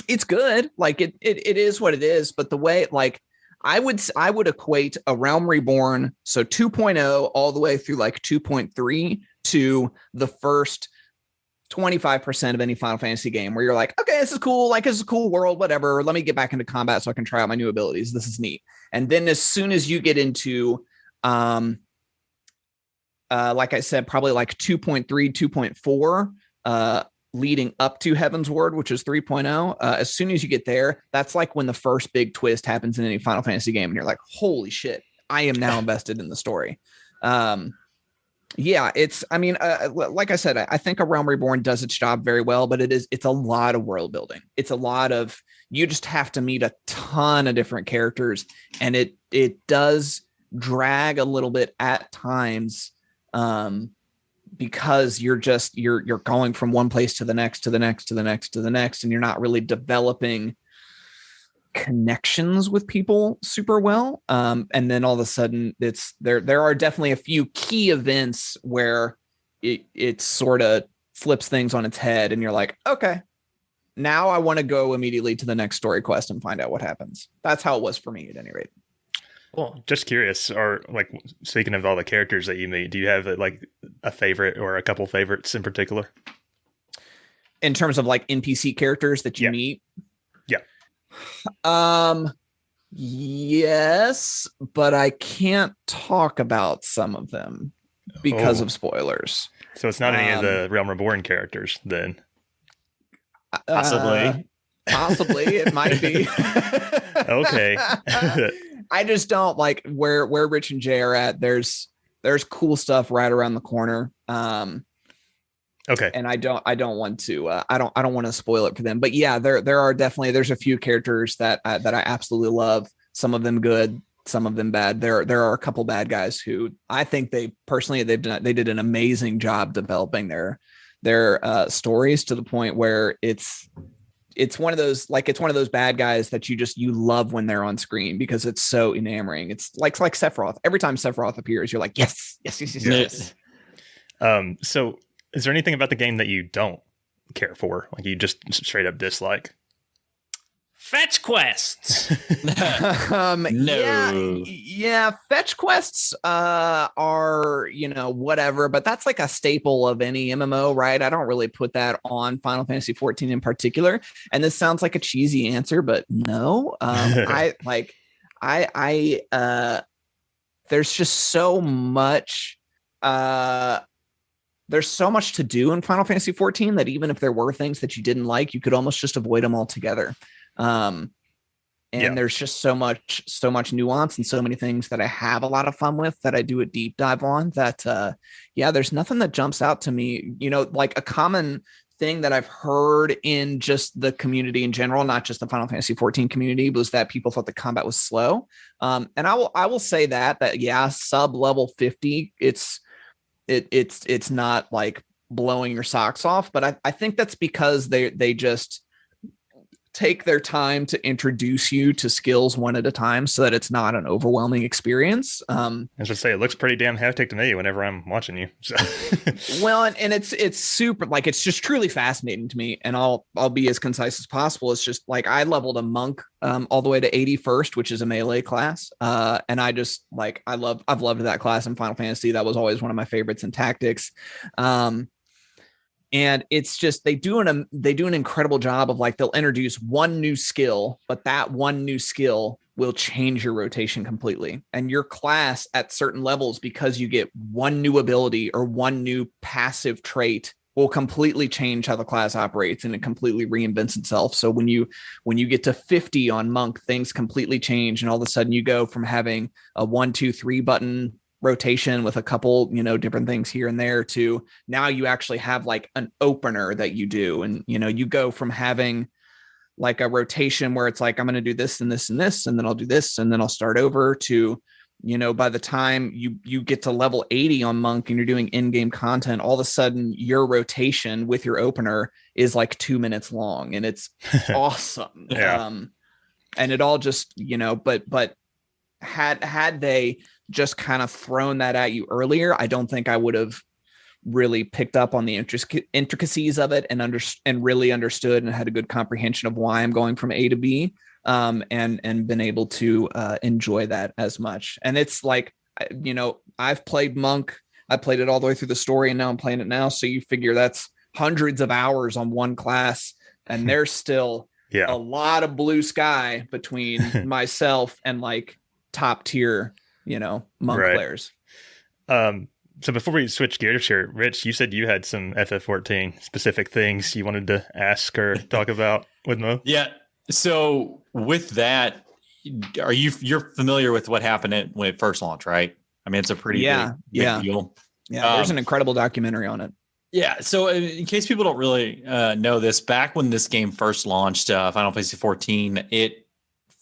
It's good, like it is what it is, but the way, like, I would equate A Realm Reborn, so 2.0 all the way through like 2.3 to the first 25% of any Final Fantasy game, where you're like, okay, this is cool, like this is a cool world, whatever, let me get back into combat so I can try out my new abilities, this is neat. And then as soon as you get into like I said, probably like 2.3, 2.4, leading up to Heaven's Word, which is 3.0, as soon as you get there, that's like when the first big twist happens in any Final Fantasy game, and you're like, holy shit, I am now invested in the story. Yeah, I mean, like I said, I think A Realm Reborn does its job very well, but it's a lot of world building. It's a lot of, you just have to meet a ton of different characters, and it does drag a little bit at times, because you're going from one place to the next, to the next, to the next, to the next, and you're not really developing connections with people super well. And then all of a sudden there are definitely a few key events where it sort of flips things on its head, and you're like, okay, now I want to go immediately to the next story quest and find out what happens. That's how it was for me at any rate. Well, just curious, or like, speaking of all the characters that you meet, do you have like a favorite or a couple favorites in particular? In terms of like NPC characters that you meet? Yeah. Yes, but I can't talk about some of them because of spoilers. So it's not any of the Realm Reborn characters then? Possibly. Possibly, it might be. Okay. I just don't like where Rich and Jay are at. There's cool stuff right around the corner. Okay. And I don't want to I don't want to spoil it for them. But yeah, there are definitely, there's a few characters that I absolutely love. Some of them good, some of them bad. There are a couple bad guys who I think they did an amazing job developing their stories, to the point where it's one of those bad guys that you love when they're on screen, because it's so enamoring. It's like Sephiroth. Every time Sephiroth appears, you're like, yes. So is there anything about the game that you don't care for? Like you just straight up dislike? Fetch quests. No. Yeah, fetch quests are, whatever, but that's like a staple of any MMO, right? I don't really put that on Final Fantasy 14 in particular. And this sounds like a cheesy answer, but no. There's just so much there's so much to do in Final Fantasy 14 that even if there were things that you didn't like, you could almost just avoid them altogether. There's just so much nuance and so many things that I have a lot of fun with, that I do a deep dive on, that there's nothing that jumps out to me. Like a common thing that I've heard in just the community in general, not just the Final Fantasy 14 community, was that people thought the combat was slow. And I will say that sub level 50, it's not like blowing your socks off, but I think that's because they just take their time to introduce you to skills one at a time, so that it's not an overwhelming experience. I was just say, it looks pretty damn hectic to me whenever I'm watching you. So. Well, and it's super, like, it's just truly fascinating to me, and I'll be as concise as possible. It's just like, I leveled a monk all the way to 81st, which is a melee class, and I just like, I've loved that class in Final Fantasy. That was always one of my favorites in Tactics. And it's just, they do an incredible job of, like, they'll introduce one new skill, but that one new skill will change your rotation completely. And your class at certain levels, because you get one new ability or one new passive trait, will completely change how the class operates, and it completely reinvents itself. So when you get to 50 on monk, things completely change, and all of a sudden you go from having a 1, 2, 3 button rotation with a couple, different things here and there, to now you actually have like an opener that you do. And, you go from having like a rotation where it's like, I'm going to do this and this and this, and then I'll do this, and then I'll start over, to, by the time you get to level 80 on monk and you're doing in-game content, all of a sudden your rotation with your opener is like 2 minutes long, and it's awesome. Yeah. And it all just, but had they just kind of thrown that at you earlier, I don't think I would have really picked up on the intricacies of it and really understood and had a good comprehension of why I'm going from A to B, and been able to enjoy that as much. And it's like, I've played monk, I played it all the way through the story, and now I'm playing it now. So you figure that's hundreds of hours on one class, and there's still a lot of blue sky between myself and like top tier, monk players. So before we switch gears here, Rich, you said you had some FF14 specific things you wanted to ask or talk about with Mo? Yeah. So with that, you're familiar with what happened when it first launched, right? I mean, it's a pretty big deal. Yeah, there's an incredible documentary on it. Yeah. So in case people don't really know this, back when this game first launched, Final Fantasy 14, it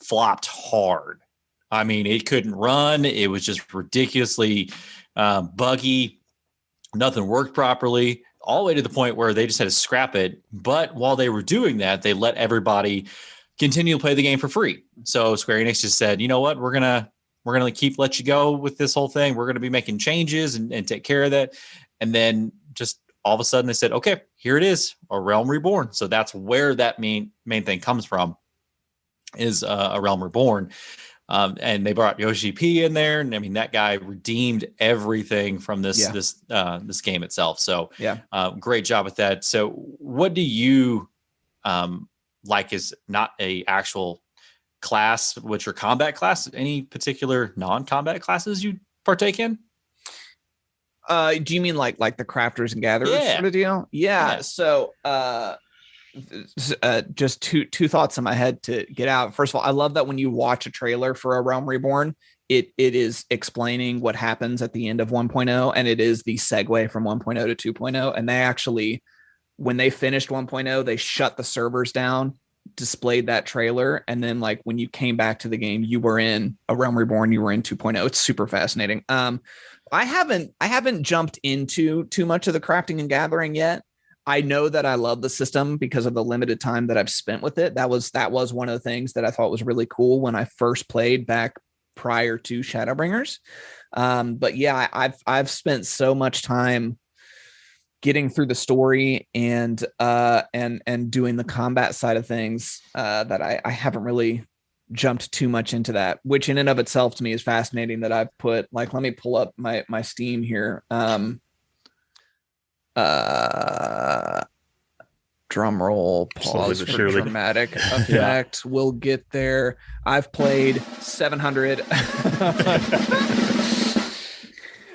flopped hard. I mean, it couldn't run. It was just ridiculously buggy. Nothing worked properly, all the way to the point where they just had to scrap it. But while they were doing that, they let everybody continue to play the game for free. So Square Enix just said, you know what, we're gonna let you go with this whole thing. We're gonna be making changes and take care of that. And then just all of a sudden they said, okay, here it is, A Realm Reborn. So that's where that main thing comes from, is A Realm Reborn. And they brought Yoshi P in there, and I mean, that guy redeemed everything from this game itself. So great job with that. So what do you like is not a actual class, which are combat class? Any particular non-combat classes you partake in? Do you mean like the crafters and gatherers sort of deal? Yeah. So just two thoughts in my head to get out. First of all, I love that when you watch a trailer for A Realm Reborn, it is explaining what happens at the end of 1.0, and it is the segue from 1.0 to 2.0. And they actually, when they finished 1.0, they shut the servers down, displayed that trailer, and then like when you came back to the game, you were in A Realm Reborn, you were in 2.0. It's super fascinating. I haven't jumped into too much of the crafting and gathering yet. I know that I love the system because of the limited time that I've spent with it. That was one of the things that I thought was really cool when I first played back prior to Shadowbringers. But yeah, I've spent so much time getting through the story and doing the combat side of things that I haven't really jumped too much into that, which in and of itself to me is fascinating. That I've put, like, let me pull up my Steam here. Drum roll, pause for dramatic effect. We'll get there. I've played 700.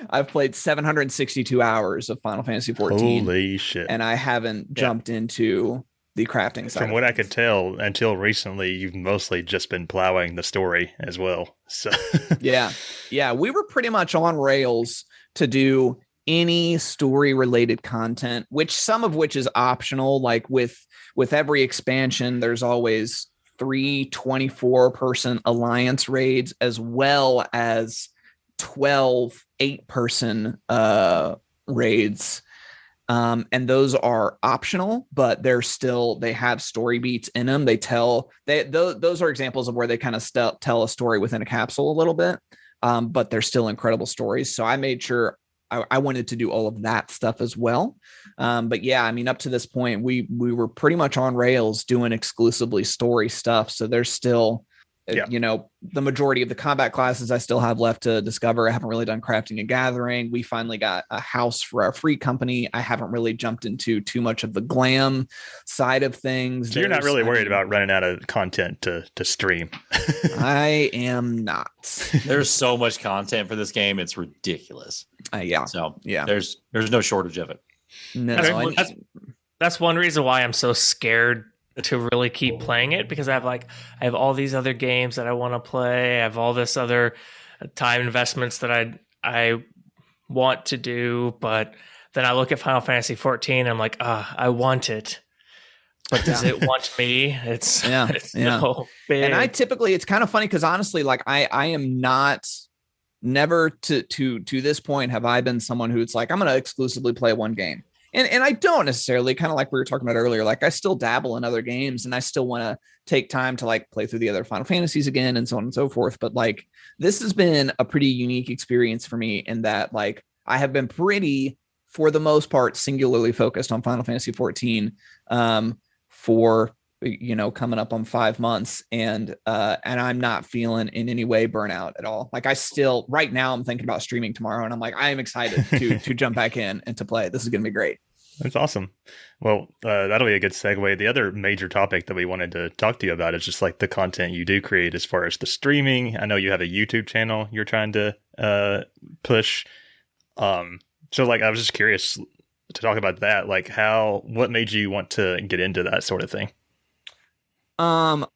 I've played 762 hours of Final Fantasy 14. Holy shit. And I haven't jumped into the crafting side. From what I could tell, until recently, you've mostly just been plowing the story as well. So yeah, we were pretty much on rails to do any story related content, some of which is optional. Like with every expansion, there's always 3 24-person alliance raids, as well as 12 8-person raids. And those are optional, but they have story beats in them. Those are examples of where they kind of tell a story within a capsule a little bit. But they're still incredible stories. So I made sure I wanted to do all of that stuff as well. But yeah, I mean, up to this point, we were pretty much on rails doing exclusively story stuff. So there's still Yeah. You know, the majority of the combat classes I still have left to discover. I haven't really done crafting and gathering. We finally got a house for our free company. I haven't really jumped into too much of the glam side of things. So you're not really worried about running out of content to stream. I am not. There's so much content for this game. It's ridiculous. Yeah. So yeah, there's no shortage of it. No, That's one reason why I'm so scared to really keep playing it, because I have all these other games that I want to play. I have all this other time investments that I want to do, but then I look at Final Fantasy 14. I'm like, I want it, but does it want me? It's so big. And I typically, it's kind of funny because honestly, like I am not. Never to this point have I been someone who's like, I'm going to exclusively play one game. And I don't necessarily, kind of like we were talking about earlier, like I still dabble in other games and I still want to take time to like play through the other Final Fantasies again and so on and so forth. But like, this has been a pretty unique experience for me in that like I have been pretty, for the most part, singularly focused on Final Fantasy 14 for, you know, coming up on 5 months, and I'm not feeling in any way burnout at all. Like I still, right now, I'm thinking about streaming tomorrow, and I'm like, I am excited to jump back in and to play. This is going to be great. That's awesome. Well, that'll be a good segue. The other major topic that we wanted to talk to you about is just like the content you do create as far as the streaming. I know you have a YouTube channel you're trying to push. So like, I was just curious to talk about that. Like what made you want to get into that sort of thing? I'll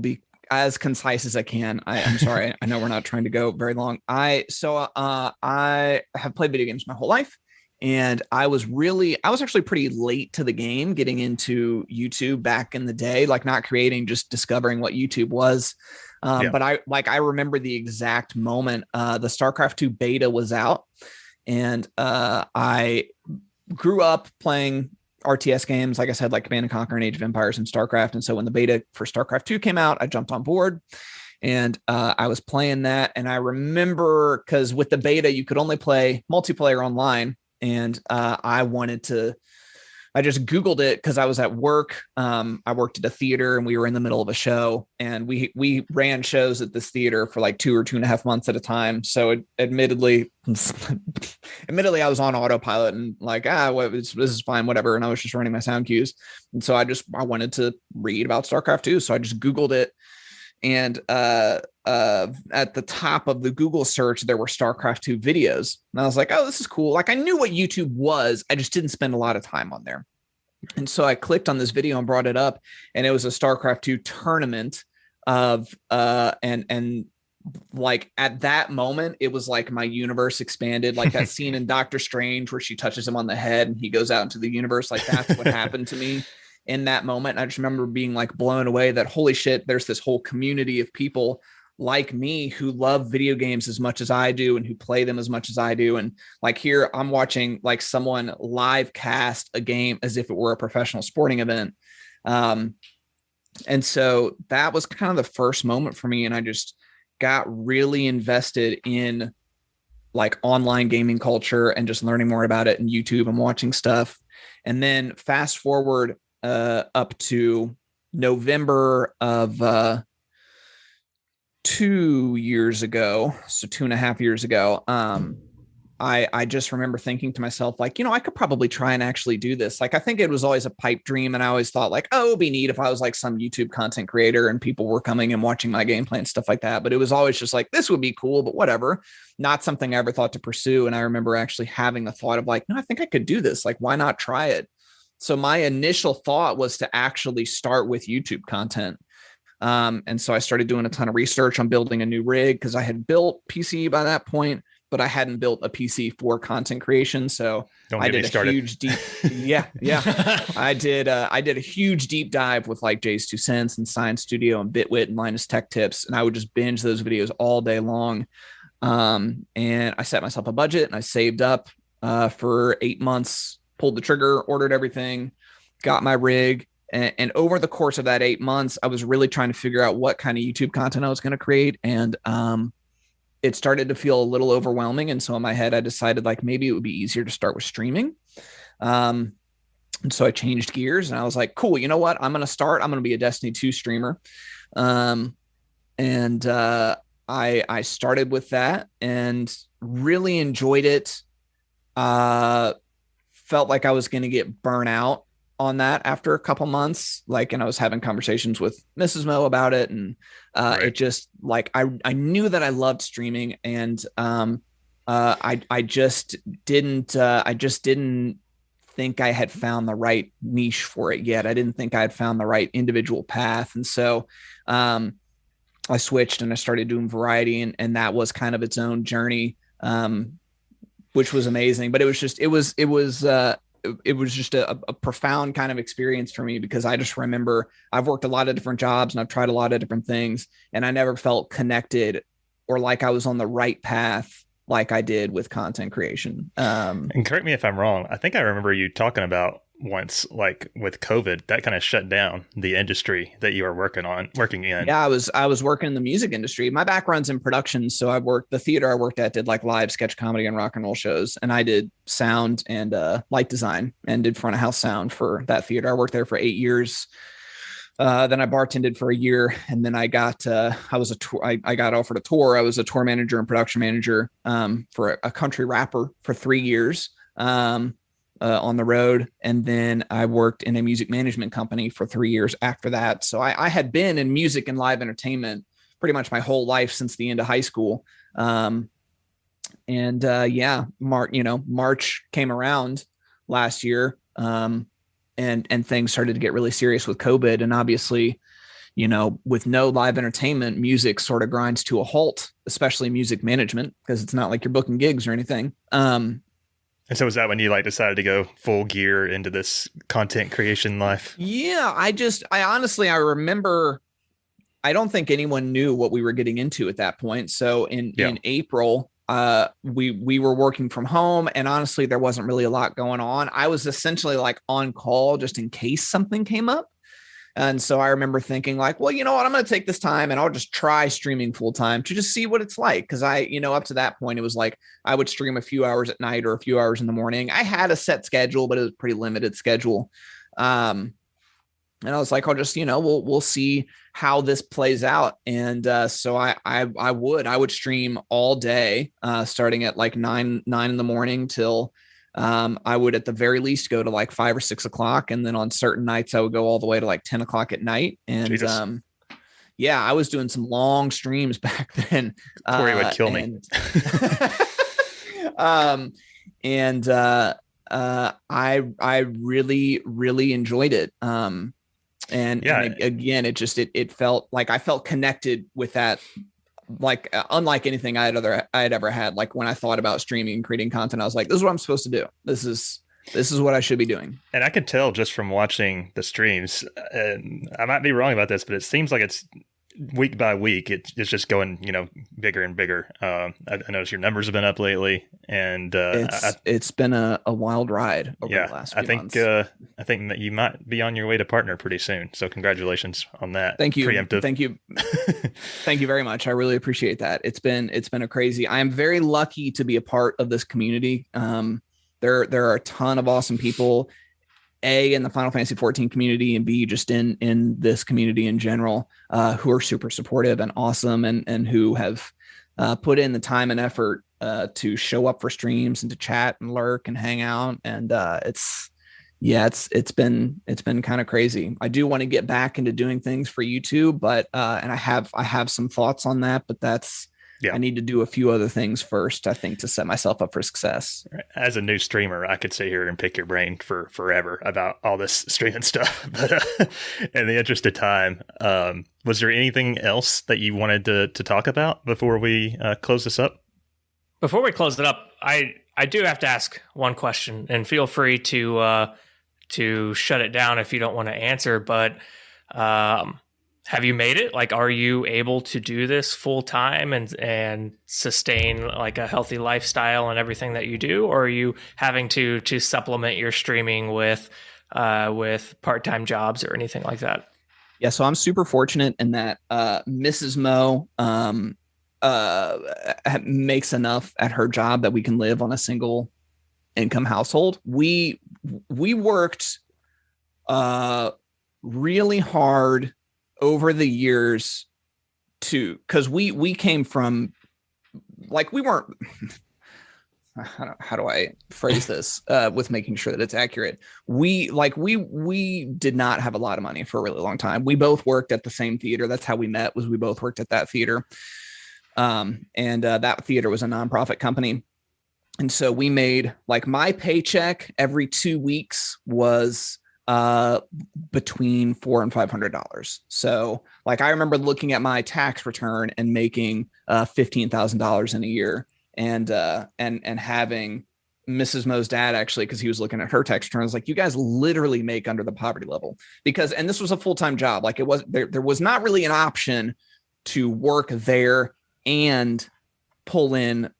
be as concise as I can. I'm sorry. I know we're not trying to go very long. I have played video games my whole life, and I was actually pretty late to the game getting into YouTube back in the day, like not creating, just discovering what YouTube was. But I remember the exact moment, the StarCraft 2 beta was out, and I grew up playing RTS games, like I said, like Command and Conquer and Age of Empires and StarCraft. And so when the beta for StarCraft 2 came out, I jumped on board and I was playing that. And I remember, because with the beta, you could only play multiplayer online. And I just Googled it because I was at work. I worked at a theater and we were in the middle of a show, and we ran shows at this theater for like 2 or 2.5 months at a time. So admittedly, I was on autopilot and like, this is fine, whatever. And I was just running my sound cues. And so I wanted to read about StarCraft 2. So I just Googled it. And at the top of the Google search, there were StarCraft 2 videos. And I was like, oh, this is cool. Like I knew what YouTube was. I just didn't spend a lot of time on there. And so I clicked on this video and brought it up, and it was a StarCraft 2 tournament and like at that moment, it was like my universe expanded, like that scene in Doctor Strange where she touches him on the head and he goes out into the universe. Like that's what happened to me in that moment. And I just remember being like blown away that holy shit, there's this whole community of people like me who love video games as much as I do and who play them as much as I do. And like here I'm watching like someone live cast a game as if it were a professional sporting event. And so that was kind of the first moment for me. And I just got really invested in like online gaming culture and just learning more about it in YouTube and watching stuff. And then fast forward up to November of 2 years ago, so 2.5 years ago, I just remember thinking to myself, like, you know, I could probably try and actually do this. Like, I think it was always a pipe dream. And I always thought like, oh, it'd be neat if I was like some YouTube content creator and people were coming and watching my gameplay and stuff like that. But it was always just like, this would be cool, but whatever. Not something I ever thought to pursue. And I remember actually having the thought of like, no, I think I could do this. Like, why not try it? So my initial thought was to actually start with YouTube content. And so I started doing a ton of research on building a new rig because I had built PC by that point, but I hadn't built a PC for content creation. So I did a huge deep, I did a huge deep dive with like Jay's 2 Cents and Science Studio and Bitwit and Linus Tech Tips. And I would just binge those videos all day long. And I set myself a budget and I saved up for 8 months, pulled the trigger, ordered everything, got my rig. And over the course of that 8 months, I was really trying to figure out what kind of YouTube content I was going to create. And it started to feel a little overwhelming. And so in my head, I decided like maybe it would be easier to start with streaming. And so I changed gears and I was like, cool, you know what? I'm going to be a Destiny 2 streamer. And I started with that and really enjoyed it. Felt like I was going to get burnt out on that after a couple months. And I was having conversations with Mrs. Mo about it. And it just I knew that I loved streaming, and I just didn't think I had found the right niche for it yet. I didn't think I had found the right individual path. And so I switched and I started doing variety, and that was kind of its own journey, which was amazing. But it was just a profound kind of experience for me, because I just remember I've worked a lot of different jobs and I've tried a lot of different things, and I never felt connected or like I was on the right path like I did with content creation. And correct me if I'm wrong, I think I remember you talking about once, with COVID, that kind of shut down the industry that you were working in. Yeah, I was working in the music industry. My background's in production, so the theater I worked at did live sketch comedy and rock and roll shows, and I did sound and light design and did front of house sound for that theater. I worked there for 8 years. Then I bartended for a year, and then I got I got offered a tour. I was a tour manager and production manager for a country rapper for 3 years. On the road. And then I worked in a music management company for 3 years after that. So I had been in music and live entertainment pretty much my whole life since the end of high school. March came around last year. And things started to get really serious with COVID. And obviously, with no live entertainment, music sort of grinds to a halt, especially music management, because it's not like you're booking gigs or anything. And so was that when you decided to go full gear into this content creation life? Yeah, I remember, I don't think anyone knew what we were getting into at that point. So in April, we were working from home, and honestly, there wasn't really a lot going on. I was essentially on call just in case something came up. And so I remember thinking well, you know what, I'm going to take this time and I'll just try streaming full time to just see what it's like. Cause up to that point, it was I would stream a few hours at night or a few hours in the morning. I had a set schedule, but it was a pretty limited schedule. And I was I'll just, we'll see how this plays out. And so I would stream all day, starting at 9 in the morning till I would at the very least go to 5 or 6 o'clock. And then on certain nights, I would go all the way to 10 o'clock at night. And I was doing some long streams back then. Corey would kill me. I really, really enjoyed it. And again, it felt like I felt connected with that, unlike anything I had ever had. When I thought about streaming and creating content, I was this is what I'm supposed to do. This is what I should be doing. And I could tell just from watching the streams, and I might be wrong about this, but it seems like it's week by week, it's just going, bigger and bigger. I noticed your numbers have been up lately, and it's been a wild ride over the last few months. I think that you might be on your way to partner pretty soon. So congratulations on that. Thank you. Preemptive. Thank you. Thank you very much. I really appreciate that. It's been a crazy. I am very lucky to be a part of this community. There are a ton of awesome people. A, in the Final Fantasy 14 community, and B, just in this community in general, who are super supportive and awesome, and who have put in the time and effort to show up for streams and to chat and lurk and hang out. And it's been kind of crazy. I do want to get back into doing things for YouTube, but and I have some thoughts on that, but I need to do a few other things first, I think, to set myself up for success. As a new streamer, I could sit here and pick your brain for forever about all this streaming stuff. But in the interest of time, was there anything else that you wanted to talk about before we close this up? Before we close it up, I do have to ask one question, and feel free to shut it down if you don't want to answer. But have you made it? Are you able to do this full time and sustain a healthy lifestyle and everything that you do, or are you having to supplement your streaming with part-time jobs or anything like that? Yeah, so I'm super fortunate in that Mrs. Mo makes enough at her job that we can live on a single income household. We worked really hard over the years because we came from, like, we weren't, how do I phrase this with making sure that it's accurate? We did not have a lot of money for a really long time. We both worked at the same theater. That's how we met, was we both worked at that theater. And that theater was a nonprofit company. And so we made, like, my paycheck every 2 weeks was between $400 and $500. So, like, I remember looking at my tax return and making $15,000 in a year, and having Mrs. Mo's dad, actually, because he was looking at her tax returns, like, you guys literally make under the poverty level, because, and this was a full-time job. Like, it was, there was not really an option to work there and pull in,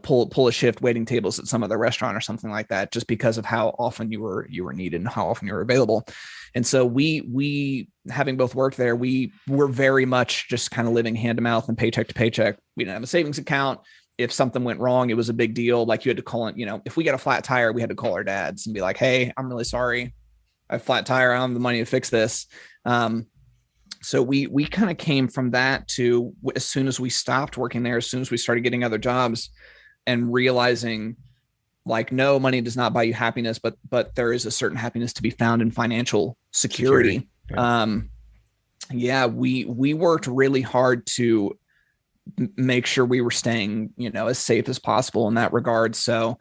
pull a shift waiting tables at some other restaurant or something like that, just because of how often you were needed and how often you were available. And so we having both worked there, we were very much just kind of living hand to mouth and paycheck to paycheck. We didn't have a savings account. If something went wrong, it was a big deal. Like, you had to call it, if we got a flat tire, we had to call our dads and be like, hey, I'm really sorry, I have a flat tire, I don't have the money to fix this. So we kind of came from that to, as soon as we stopped working there, as soon as we started getting other jobs and realizing, like, no, money does not buy you happiness, but there is a certain happiness to be found in financial security. Yeah. We worked really hard to make sure we were staying, as safe as possible in that regard. So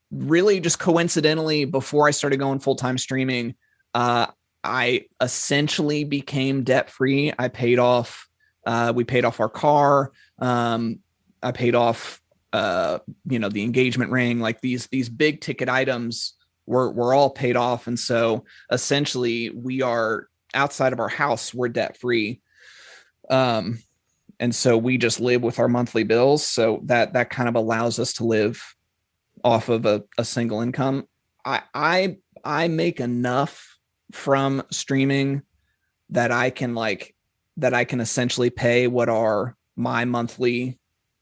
really just coincidentally, before I started going full-time streaming, I essentially became debt-free. I paid off, we paid off our car. I paid off, the engagement ring, like these big ticket items were all paid off. And so essentially we are, outside of our house, we're debt-free. And so we just live with our monthly bills. So that kind of allows us to live off of a single income. I make enough from streaming that I can essentially pay what are my monthly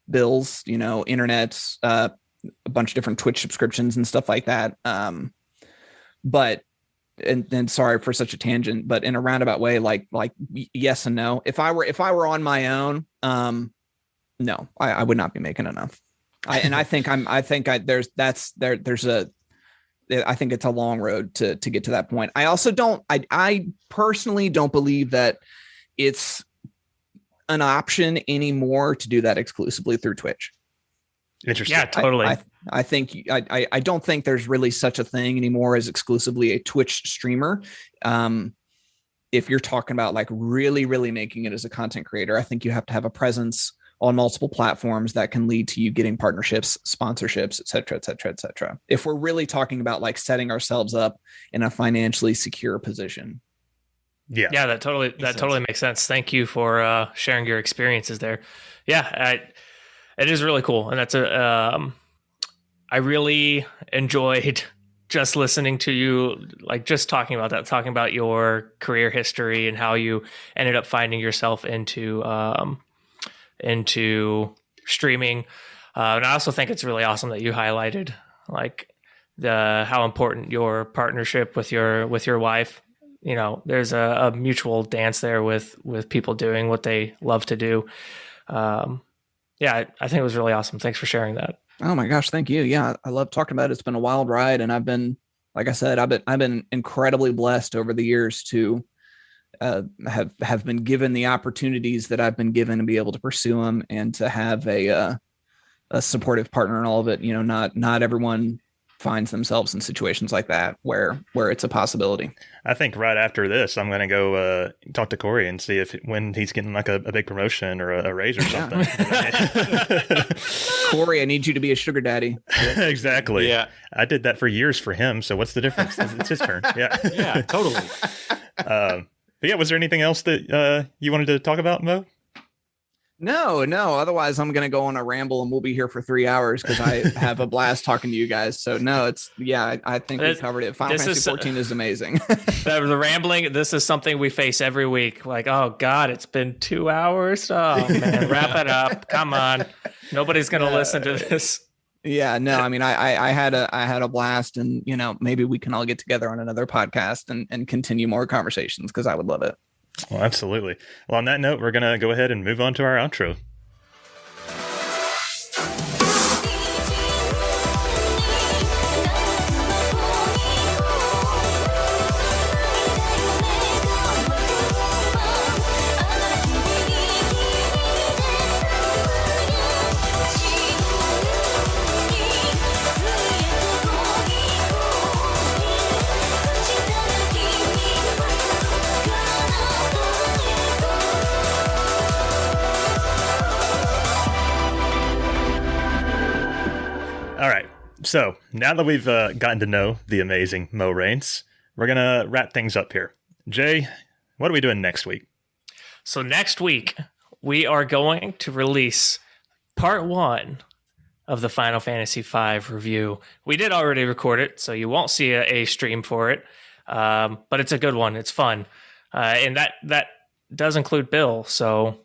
bills, internet, a bunch of different Twitch subscriptions and stuff like that. But and sorry for such a tangent, but in a roundabout way, like yes and no. If I were on my own, no, I would not be making enough. I think it's a long road to get to that point. I also I personally don't believe that it's an option anymore to do that exclusively through Twitch. Interesting. Yeah, totally. I think I don't think there's really such a thing anymore as exclusively a Twitch streamer. If you're talking about, like, really, really making it as a content creator, I think you have to have a presence on multiple platforms that can lead to you getting partnerships, sponsorships, et cetera, et cetera, et cetera. If we're really talking about, like, setting ourselves up in a financially secure position. Yeah, that totally makes sense. Thank you for sharing your experiences there. Yeah, it is really cool, and that's I really enjoyed just listening to you, like, just talking about your career history and how you ended up finding yourself into streaming. And I also think it's really awesome that you highlighted, like, how important your partnership with your wife. There's a mutual dance there with people doing what they love to do. Yeah, I think it was really awesome. Thanks for sharing that. Oh my gosh, thank you. Yeah, I love talking about it. It's been a wild ride, and I've been, like I said, I've been incredibly blessed over the years to have been given the opportunities that I've been given to be able to pursue them, and to have a supportive partner in all of it. Not everyone finds themselves in situations like that where it's a possibility. I think right after this, I'm going to go talk to Corey and see when he's getting, like, a big promotion or a raise or something. Corey, I need you to be a sugar daddy. Exactly. Yeah. I did that for years for him. So what's the difference? It's his turn. Yeah. Yeah, totally. But yeah, was there anything else that you wanted to talk about, Mo? No. Otherwise, I'm going to go on a ramble, and we'll be here for 3 hours because I have a blast talking to you guys. So no, I think we covered it. Final Fantasy 14 is amazing. The rambling, this is something we face every week. Like, oh God, it's been 2 hours. Oh man, wrap it up. Come on. Nobody's going to listen to this. Yeah, no, I mean, I had a blast, and maybe we can all get together on another podcast and continue more conversations because I would love it. Well, absolutely. Well, on that note, we're going to go ahead and move on to our outro. All right. So now that we've gotten to know the amazing Mo Raines, we're going to wrap things up here. Jay, what are we doing next week? So next week, we are going to release part 1 of the Final Fantasy V review. We did already record it, so you won't see a stream for it, but it's a good one. It's fun. And that does include Bill, so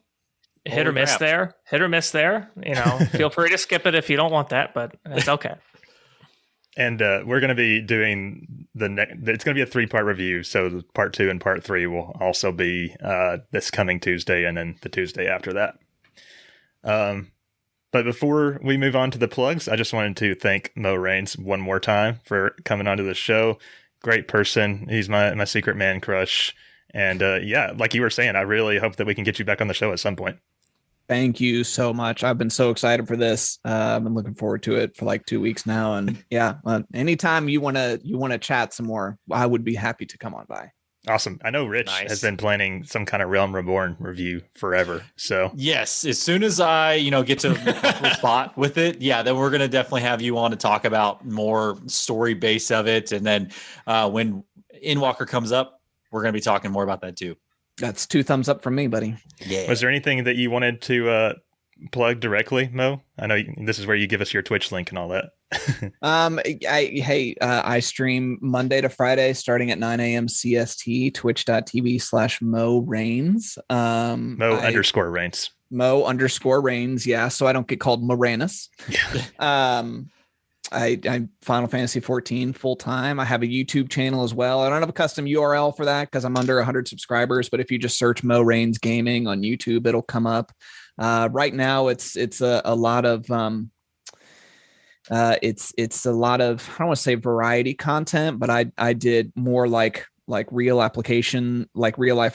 hit or miss there. Feel free to skip it if you don't want that, but it's okay. And we're going to be doing it's going to be a 3-part review. So part 2 and part 3 will also be this coming Tuesday and then the Tuesday after that. But before we move on to the plugs, I just wanted to thank Mo Raines one more time for coming onto the show. Great person. He's my secret man crush. And yeah, like you were saying, I really hope that we can get you back on the show at some point. Thank you so much. I've been so excited for this. I've been looking forward to it for like 2 weeks now. And yeah, anytime you want to chat some more, I would be happy to come on by. Awesome. I know Rich has been planning some kind of Realm Reborn review forever. So yes, as soon as I, get to a comfortable spot with it, then we're going to definitely have you on to talk about more story base of it. And then when Endwalker comes up, we're going to be talking more about that too. That's 2 thumbs up from me, buddy. Yeah. Was there anything that you wanted to plug directly, Mo? I know this is where you give us your Twitch link and all that. I stream Monday to Friday starting at 9 a.m. CST, twitch.tv/Mo Raines. Mo_Raines. Mo_Raines. Yeah. So I don't get called Moranis. I Final Fantasy 14 full time. I have a YouTube channel as well. I don't have a custom URL for that because I'm under 100 subscribers. But if you just search Mo Raines Gaming on YouTube, it'll come up. Right now, it's a lot of it's a lot of, I don't want to say variety content, but I did more like real life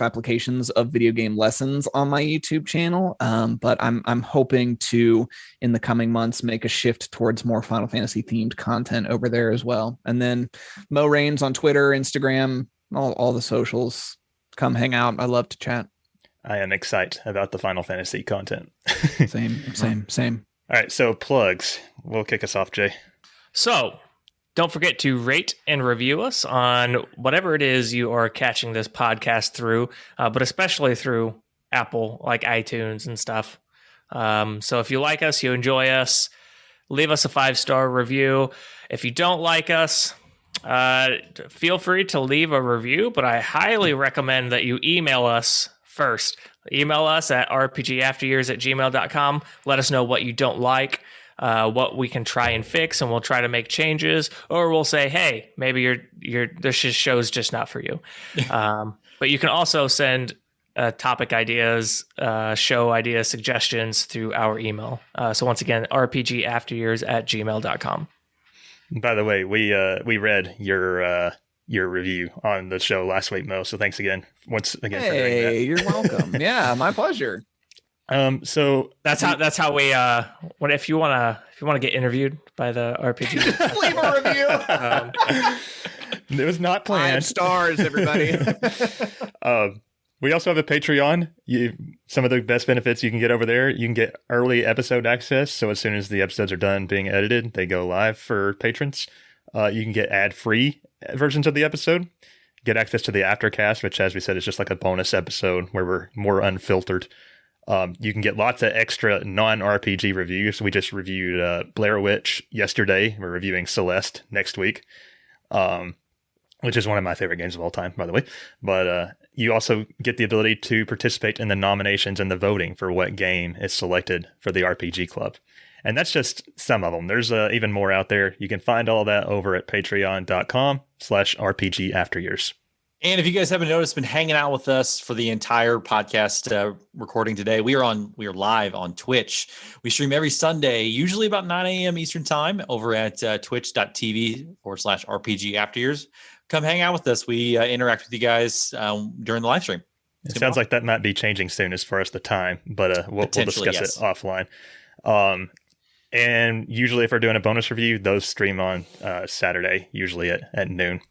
applications of video game lessons on my YouTube channel. But I'm hoping to, in the coming months, make a shift towards more Final Fantasy themed content over there as well. And then Mo Raines on Twitter, Instagram, all the socials. Come hang out. I love to chat. I am excited about the Final Fantasy content. Same. All right. So plugs. We'll kick us off, Jay. So don't forget to rate and review us on whatever it is you are catching this podcast through, but especially through Apple, like iTunes and stuff. So if you like us, you enjoy us, leave us a 5-star review. If you don't like us, feel free to leave a review, but I highly recommend that you email us first. Email us at rpgafteryears@gmail.com. Let us know what you don't like. What we can try and fix, and we'll try to make changes, or we'll say, hey, maybe this show's just not for you. But you can also send topic ideas, show ideas, suggestions through our email. So once again, rpgafteryears@gmail.com. By the way, we read your review on the show last week, Mo. So thanks again, once again. Hey, for doing that. You're welcome. Yeah, my pleasure. So that's how we if you want to get interviewed by the RPG, leave a review. It was not planned. 5 stars, everybody. We also have a Patreon. Some of the best benefits you can get over there. You can get early episode access. So as soon as the episodes are done being edited, they go live for patrons. You can get ad-free versions of the episode. Get access to the aftercast, which, as we said, is just like a bonus episode where we're more unfiltered. You can get lots of extra non-RPG reviews. We just reviewed Blair Witch yesterday. We're reviewing Celeste next week, which is one of my favorite games of all time, by the way. But you also get the ability to participate in the nominations and the voting for what game is selected for the RPG Club. And that's just some of them. There's even more out there. You can find all that over at patreon.com/RPG After Years. And if you guys haven't noticed, been hanging out with us for the entire podcast recording today. We are live on Twitch. We stream every Sunday, usually about 9 a.m. Eastern time, over at twitch.tv/RPG After Years. Come hang out with us. We interact with you guys during the live stream. It sounds like that might be changing soon as far as the time, but we'll discuss it offline. And usually if we're doing a bonus review, those stream on Saturday, usually at noon.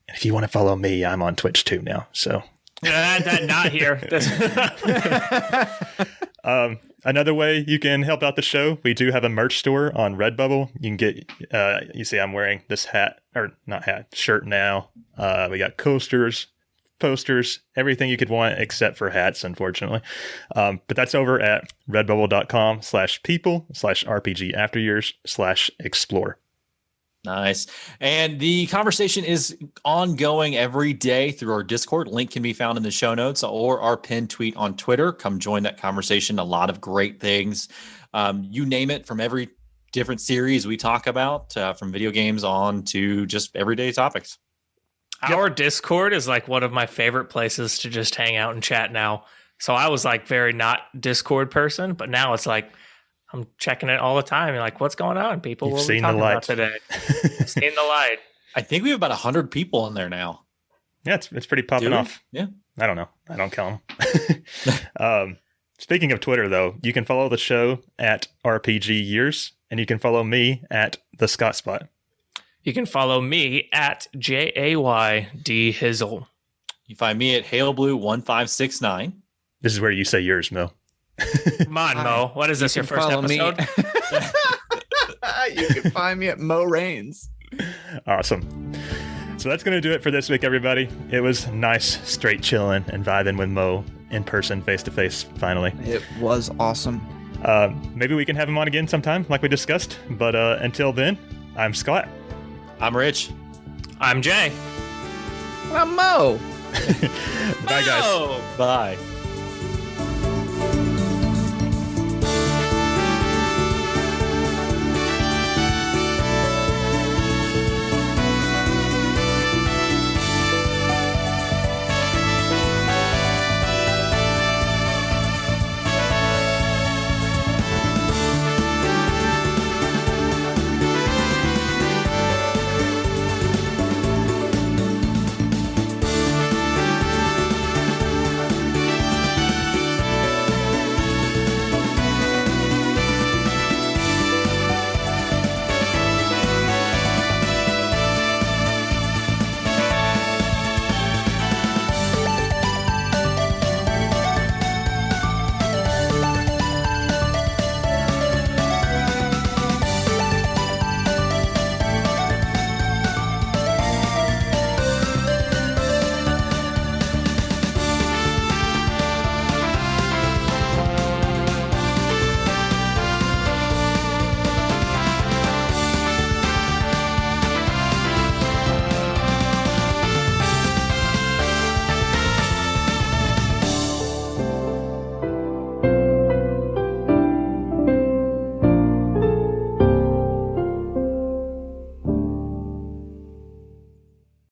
And if you want to follow me, I'm on Twitch too now. So not here. Another way you can help out the show, we do have a merch store on Redbubble. You can get, you see I'm wearing this shirt now. We got coasters, posters, everything you could want except for hats, unfortunately. But that's over at redbubble.com/people/RPG After Years/explore. Nice. And the conversation is ongoing every day through our Discord. Link can be found in the show notes or our pinned tweet on Twitter. Come join that conversation. A lot of great things. You name it, from every different series we talk about, from video games on to just everyday topics. Our Discord is like one of my favorite places to just hang out and chat now. So I was like very not Discord person, but now it's like I'm checking it all the time. You're like, what's going on, people? You've what seen are we the talking light about today? Seen the light. I think we have about 100 people in there now. Yeah, it's pretty popping off. Yeah. I don't know. I don't count them. Speaking of Twitter, though, you can follow the show at RPG Years, and you can follow me at The Scott Spot. You can follow me at JAYD Hizzle. You find me at HaleBlue1569. This is where you say yours, Mo. Come on, Mo. What is this, your first episode? You can find me at Mo Reigns. Awesome. So that's going to do it for this week, everybody. It was nice, straight chilling and vibing with Mo in person, face-to-face, finally. It was awesome. Maybe we can have him on again sometime, like we discussed. But until then, I'm Scott. I'm Rich. I'm Jay. I'm Mo. Bye, guys. Bye.